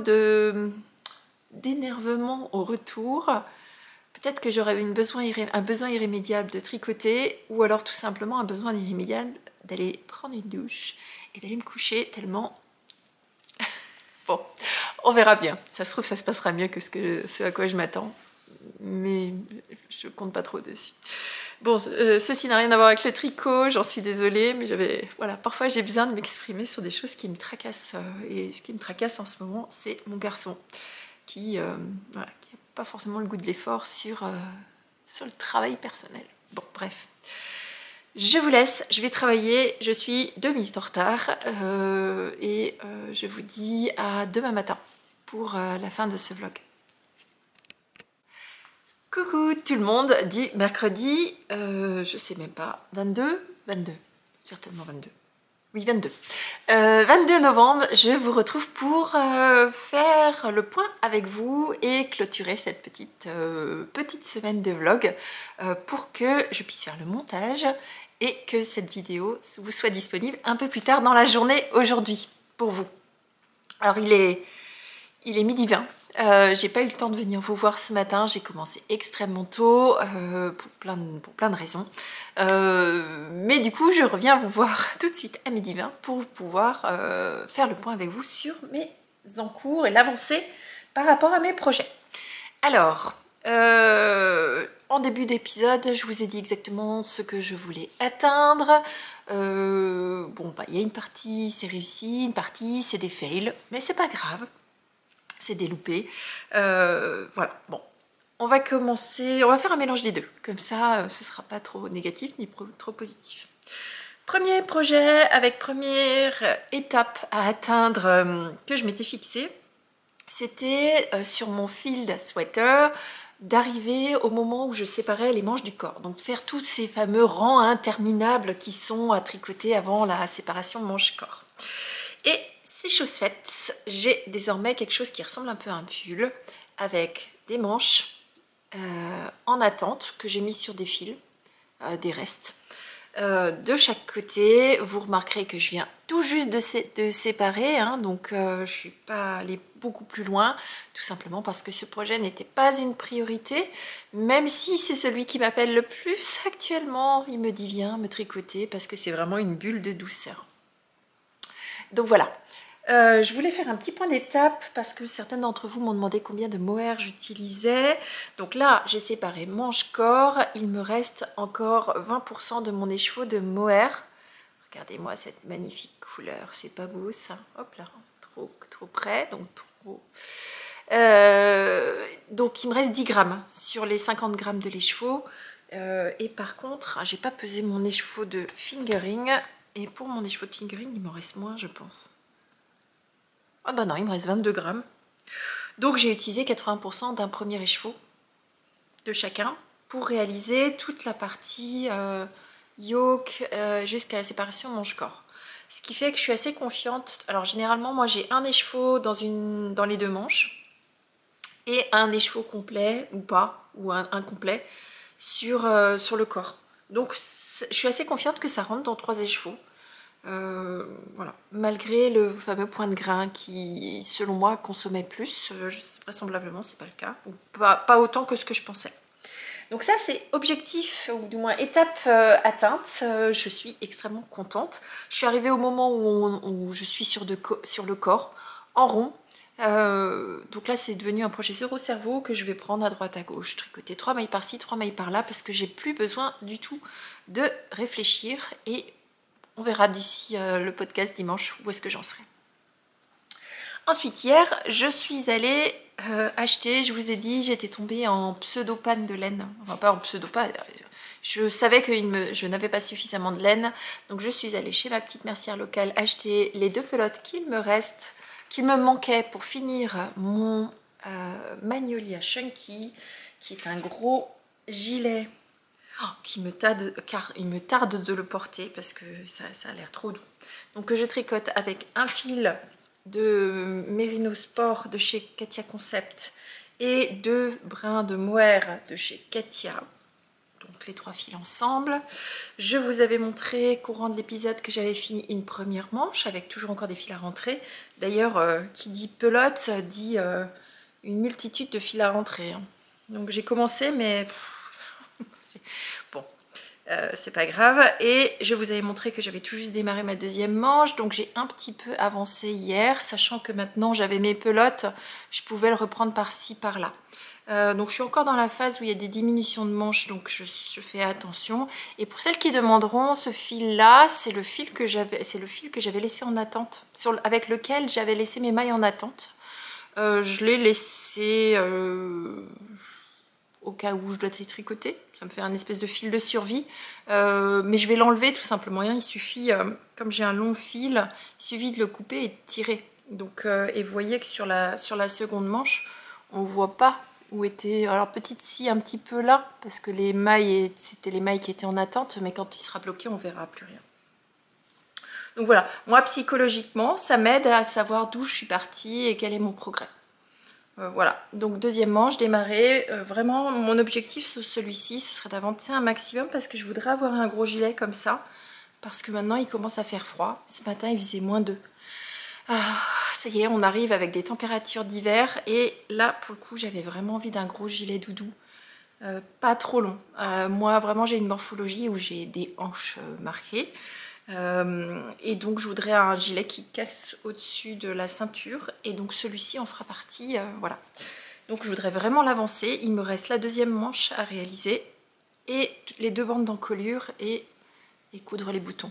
S1: d'énervement au retour, peut-être que j'aurai un besoin irrémédiable de tricoter, ou alors tout simplement un besoin irrémédiable d'aller prendre une douche et d'aller me coucher tellement... Bon, on verra bien. Ça se trouve, ça se passera mieux que ce à quoi je m'attends. Mais je compte pas trop dessus. Bon, ceci n'a rien à voir avec le tricot, j'en suis désolée, mais voilà, parfois j'ai besoin de m'exprimer sur des choses qui me tracassent. Et ce qui me tracasse en ce moment, c'est mon garçon, qui n'a pas forcément le goût de l'effort sur le travail personnel. Bon, bref. Je vous laisse, je vais travailler, je suis 2 minutes en retard et je vous dis à demain matin pour la fin de ce vlog. Coucou tout le monde du mercredi, je sais même pas, 22, certainement 22. Oui, 22. 22 novembre, je vous retrouve pour faire le point avec vous et clôturer cette petite semaine de vlog pour que je puisse faire le montage et que cette vidéo vous soit disponible un peu plus tard dans la journée aujourd'hui pour vous. Alors il est 12h20. J'ai pas eu le temps de venir vous voir ce matin, j'ai commencé extrêmement tôt pour plein de raisons. Mais du coup, je reviens vous voir tout de suite à 12h20 pour pouvoir faire le point avec vous sur mes encours et l'avancée par rapport à mes projets. Alors, en début d'épisode, je vous ai dit exactement ce que je voulais atteindre. Bon, bah, il y a une partie c'est réussi, une partie c'est des fails, mais c'est pas grave. C'est des loupés. Voilà, bon. On va commencer, on va faire un mélange des deux. Comme ça, ce ne sera pas trop négatif ni trop positif. Premier projet avec première étape à atteindre que je m'étais fixée. C'était sur mon field sweater. d'arriver au moment où je séparais les manches du corps. Donc faire tous ces fameux rangs interminables qui sont à tricoter avant la séparation manche-corps. Et ces choses faites, j'ai désormais quelque chose qui ressemble un peu à un pull avec des manches en attente que j'ai mis sur des fils, des restes. De chaque côté, vous remarquerez que je viens tout juste de séparer, hein, donc je ne suis pas allée beaucoup plus loin, tout simplement parce que ce projet n'était pas une priorité, même si c'est celui qui m'appelle le plus actuellement. Il me dit viens me tricoter parce que c'est vraiment une bulle de douceur. Donc voilà. Je voulais faire un petit point d'étape parce que certaines d'entre vous m'ont demandé combien de mohair j'utilisais. Donc là, j'ai séparé manche-corps. Il me reste encore 20% de mon écheveau de mohair. Regardez-moi cette magnifique couleur. C'est pas beau ça? Hop là, trop près, donc trop... donc il me reste 10 grammes sur les 50 grammes de l'écheveau. Et par contre, j'ai pas pesé mon écheveau de fingering. Et pour mon écheveau de fingering, il m'en reste moins, je pense. Ah bah non, il me reste 22 grammes. Donc j'ai utilisé 80% d'un premier écheveau de chacun pour réaliser toute la partie yoke jusqu'à la séparation manche-corps. Ce qui fait que je suis assez confiante. Alors généralement, moi j'ai un écheveau dans les deux manches et un écheveau complet ou pas, ou un complet sur le corps. Donc je suis assez confiante que ça rentre dans 3 écheveaux. Voilà, malgré le fameux point de grain qui, selon moi, consommait plus, vraisemblablement c'est pas le cas, ou pas autant que ce que je pensais. Donc ça c'est objectif, ou du moins étape atteinte, je suis extrêmement contente. Je suis arrivée au moment où je suis sur le corps, en rond. Donc là c'est devenu un projet zéro cerveau que je vais prendre à droite à gauche, tricoter 3 mailles par-ci, 3 mailles par-là, parce que j'ai plus besoin du tout de réfléchir et on verra d'ici le podcast dimanche où est-ce que j'en serai. Ensuite, hier, je suis allée acheter, je vous ai dit, j'étais tombée en pseudo-panne de laine. Enfin, pas en pseudo-panne, je savais que je n'avais pas suffisamment de laine. Donc, je suis allée chez ma petite mercière locale acheter les 2 pelotes qu'il me manquaient pour finir mon Magnolia Chunky, qui est un gros gilet. Oh, il me tarde de le porter parce que ça a l'air trop doux. Donc je tricote avec un fil de Merino Sport de chez Katia Concept et 2 brins de mohair de chez Katia. Donc les 3 fils ensemble. Je vous avais montré courant de l'épisode que j'avais fini une première manche avec toujours encore des fils à rentrer. D'ailleurs, qui dit pelote dit une multitude de fils à rentrer. Hein. Donc j'ai commencé mais... Bon, c'est pas grave. Et je vous avais montré que j'avais tout juste démarré ma deuxième manche, donc j'ai un petit peu avancé hier, sachant que maintenant j'avais mes pelotes, je pouvais le reprendre par-ci, par-là. Donc je suis encore dans la phase où il y a des diminutions de manches, donc je fais attention. Et pour celles qui demanderont, ce fil-là, c'est le fil que j'avais laissé en attente, avec lequel j'avais laissé mes mailles en attente. Je l'ai laissé... au cas où je dois tricoter, ça me fait un espèce de fil de survie, mais je vais l'enlever tout simplement, il suffit, comme j'ai un long fil, il suffit de le couper et de tirer. Donc, et vous voyez que sur la seconde manche, on ne voit pas où était, alors petite scie un petit peu là, parce que les mailles, c'était les mailles qui étaient en attente, mais quand il sera bloqué, on verra plus rien. Donc voilà, moi psychologiquement, ça m'aide à savoir d'où je suis partie et quel est mon progrès. Voilà, donc deuxième manche, démarrer. Vraiment, mon objectif celui-ci, ce serait d'avancer un maximum parce que je voudrais avoir un gros gilet comme ça. Parce que maintenant, il commence à faire froid. Ce matin, il faisait -2. Ah, ça y est, on arrive avec des températures d'hiver. Et là, pour le coup, j'avais vraiment envie d'un gros gilet doudou. Pas trop long. Moi, vraiment, j'ai une morphologie où j'ai des hanches marquées. Et donc je voudrais un gilet qui casse au-dessus de la ceinture et donc celui-ci en fera partie, voilà. Donc je voudrais vraiment l'avancer, il me reste la deuxième manche à réaliser et les 2 bandes d'encolure et coudre les boutons.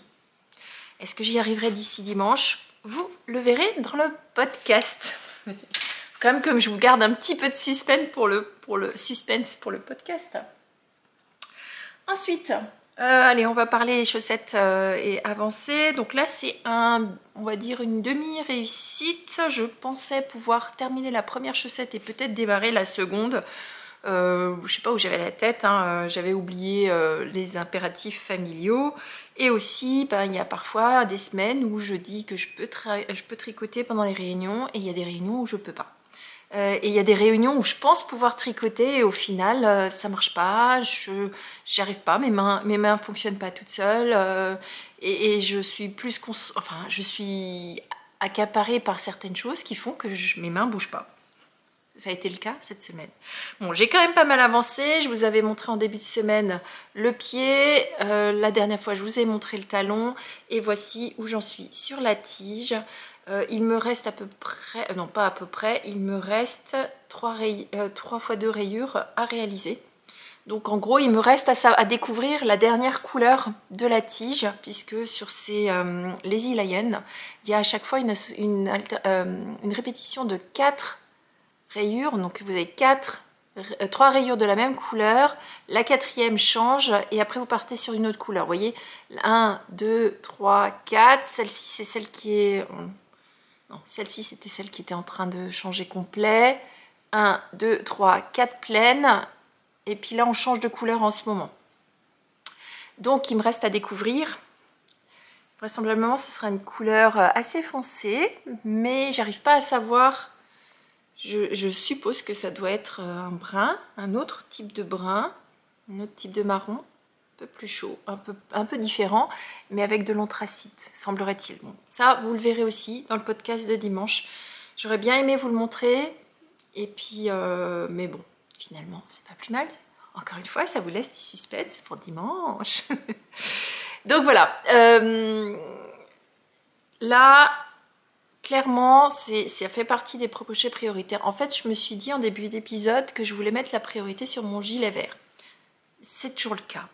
S1: Est-ce que j'y arriverai d'ici dimanche? Vous le verrez dans le podcast. Quand même, comme je vous garde un petit peu de suspense pour le podcast. Ensuite, allez, on va parler des chaussettes et avancer. Donc là, c'est on va dire une demi-réussite. Je pensais pouvoir terminer la première chaussette et peut-être démarrer la seconde. Je sais pas où j'avais la tête, hein, j'avais oublié les impératifs familiaux. Et aussi, ben, il y a parfois des semaines où je dis que je peux tricoter pendant les réunions et il y a des réunions où je peux pas. Et il y a des réunions où je pense pouvoir tricoter et au final ça marche pas, j'y arrive pas, mes mains fonctionnent pas toutes seules et je suis je suis accaparée par certaines choses qui font que mes mains bougent pas. Ça a été le cas cette semaine. Bon, j'ai quand même pas mal avancé. Je vous avais montré en début de semaine le pied. La dernière fois, je vous ai montré le talon. Et voici où j'en suis sur la tige. Il me reste à peu près, non pas à peu près, il me reste 3 fois 2 rayures à réaliser. Donc en gros, il me reste à découvrir la dernière couleur de la tige, puisque sur ces Lazy Lion, il y a à chaque fois une répétition de 4 rayures, donc vous avez 3 rayures de la même couleur, la 4e change et après vous partez sur une autre couleur. Vous voyez, 1, 2, 3, 4, celle-ci c'est celle qui est... Non, celle-ci c'était celle qui était en train de changer complet. 1, 2, 3, 4 pleines. Et puis là on change de couleur en ce moment. Donc il me reste à découvrir. Vraisemblablement ce sera une couleur assez foncée, mais j'arrive pas à savoir... Je suppose que ça doit être un brun, un autre type de brun, un autre type de marron, un peu plus chaud, un peu différent, mais avec de l'anthracite, semblerait-il. Bon, ça, vous le verrez aussi dans le podcast de dimanche. J'aurais bien aimé vous le montrer, et puis, mais bon, finalement, c'est pas plus mal. Encore une fois, ça vous laisse du suspense pour dimanche. Donc voilà, là... Clairement, ça fait partie des projets prioritaires. En fait, je me suis dit en début d'épisode que je voulais mettre la priorité sur mon gilet vert. C'est toujours le cas.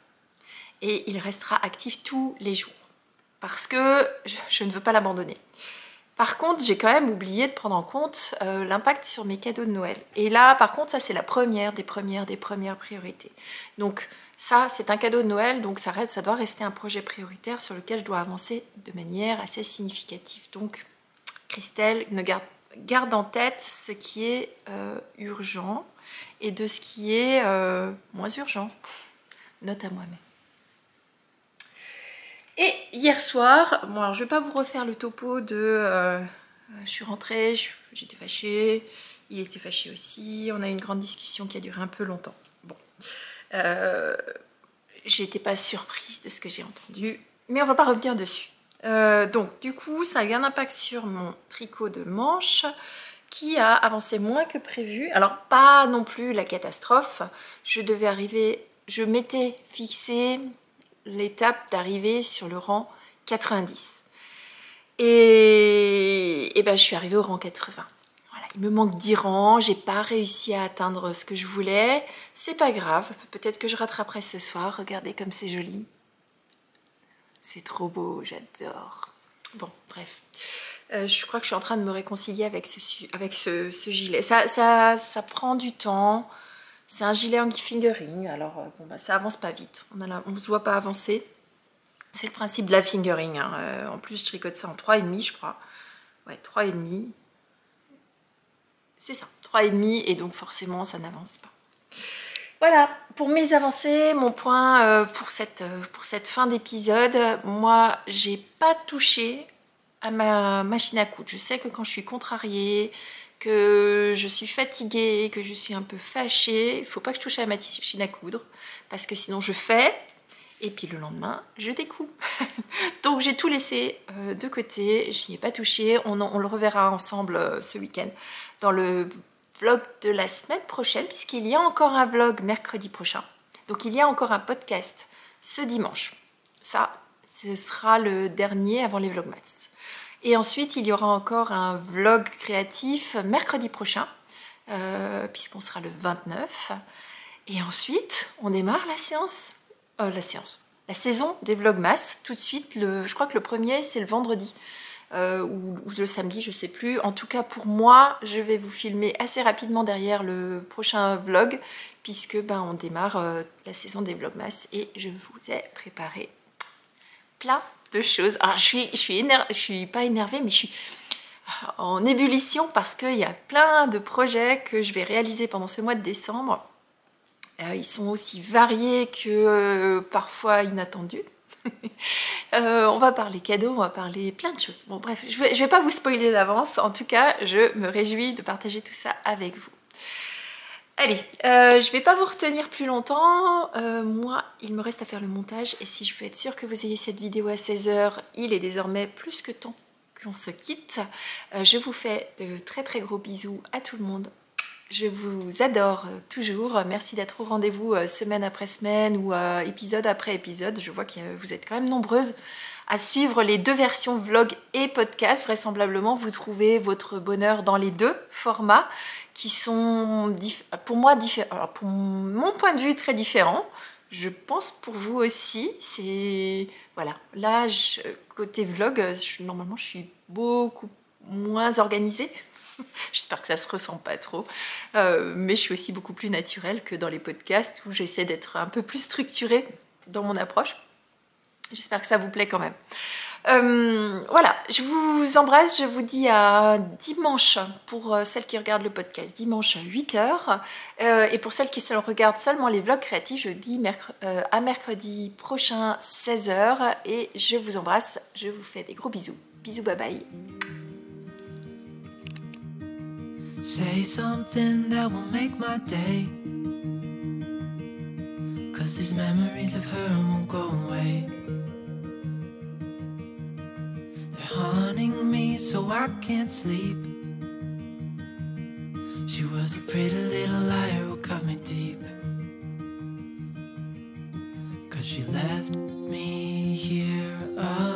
S1: Et il restera actif tous les jours. Parce que je ne veux pas l'abandonner. Par contre, j'ai quand même oublié de prendre en compte l'impact sur mes cadeaux de Noël. Et là, par contre, ça c'est la première des premières priorités. Donc ça, c'est un cadeau de Noël, donc ça doit rester un projet prioritaire sur lequel je dois avancer de manière assez significative. Donc... Christelle, garde en tête ce qui est urgent et de ce qui est moins urgent. Note à moi-même. Et hier soir, bon alors je ne vais pas vous refaire le topo de je suis rentrée, j'étais fâchée, il était fâché aussi, on a eu une grande discussion qui a duré un peu longtemps. Bon, j'étais pas surprise de ce que j'ai entendu, mais on va pas revenir dessus. Donc du coup ça a eu un impact sur mon tricot de manche qui a avancé moins que prévu. Alors pas non plus la catastrophe, je m'étais fixé l'étape d'arriver sur le rang 90 et ben je suis arrivée au rang 80. Voilà, il me manque 10 rangs, j'ai pas réussi à atteindre ce que je voulais, c'est pas grave, peut-être que je rattraperai ce soir. Regardez comme c'est joli. C'est trop beau, j'adore. Bon, bref. Je crois que je suis en train de me réconcilier avec ce gilet. Ça prend du temps. C'est un gilet anti-fingering. Alors, bon, bah, ça avance pas vite. On ne se voit pas avancer. C'est le principe de la fingering. Hein. En plus, je tricote ça en 3,5, je crois. Ouais, 3,5. C'est ça, 3,5. Et donc, forcément, ça n'avance pas. Voilà, pour mes avancées, mon point pour cette fin d'épisode, moi j'ai pas touché à ma machine à coudre. Je sais que quand je suis contrariée, que je suis fatiguée, que je suis un peu fâchée, il faut pas que je touche à la machine à coudre, parce que sinon je fais, et puis le lendemain je découpe. Donc j'ai tout laissé de côté, je n'y ai pas touché, on le reverra ensemble ce week-end dans le vlog de la semaine prochaine, puisqu'il y a encore un vlog mercredi prochain. Donc il y a encore un podcast ce dimanche. Ça, ce sera le dernier avant les vlogmas. Et ensuite, il y aura encore un vlog créatif mercredi prochain, puisqu'on sera le 29. Et ensuite, on démarre la saison des vlogmas. Tout de suite, je crois que le premier, c'est le vendredi. Ou le samedi, je sais plus. En tout cas pour moi, je vais vous filmer assez rapidement derrière le prochain vlog, puisque ben, on démarre la saison des vlogmas et je vous ai préparé plein de choses. Alors je suis pas énervée, mais je suis en ébullition parce qu'il y a plein de projets que je vais réaliser pendant ce mois de décembre. Ils sont aussi variés que parfois inattendus. On va parler cadeaux, on va parler plein de choses. Bon bref, je vais pas vous spoiler d'avance. En tout cas, je me réjouis de partager tout ça avec vous. Allez, je vais pas vous retenir plus longtemps. Moi, il me reste à faire le montage. Et si je veux être sûre que vous ayez cette vidéo à 16 h, il est désormais plus que temps qu'on se quitte. Je vous fais de très très gros bisous à tout le monde. Je vous adore toujours. Merci d'être au rendez-vous semaine après semaine ou épisode après épisode. Je vois que vous êtes quand même nombreuses à suivre les deux versions vlog et podcast. Vraisemblablement, vous trouvez votre bonheur dans les deux formats qui sont pour moi différents. Alors pour mon point de vue très différents. Je pense pour vous aussi. C'est voilà. Là, côté vlog, normalement, je suis beaucoup moins organisée. J'espère que ça se ressent pas trop, mais je suis aussi beaucoup plus naturelle que dans les podcasts où j'essaie d'être un peu plus structurée dans mon approche. J'espère que ça vous plaît quand même. Voilà, je vous embrasse, je vous dis à dimanche pour celles qui regardent le podcast, dimanche 8 h, et pour celles qui regardent seulement les vlogs créatifs, je dis à mercredi prochain 16 h, et je vous embrasse, je vous fais des gros bisous. Bisous, bye bye.
S2: Say something that will make my day, 'cause these memories of her won't go away. They're haunting me so I can't sleep. She was a pretty little liar who cut me deep, 'cause she left me here alone.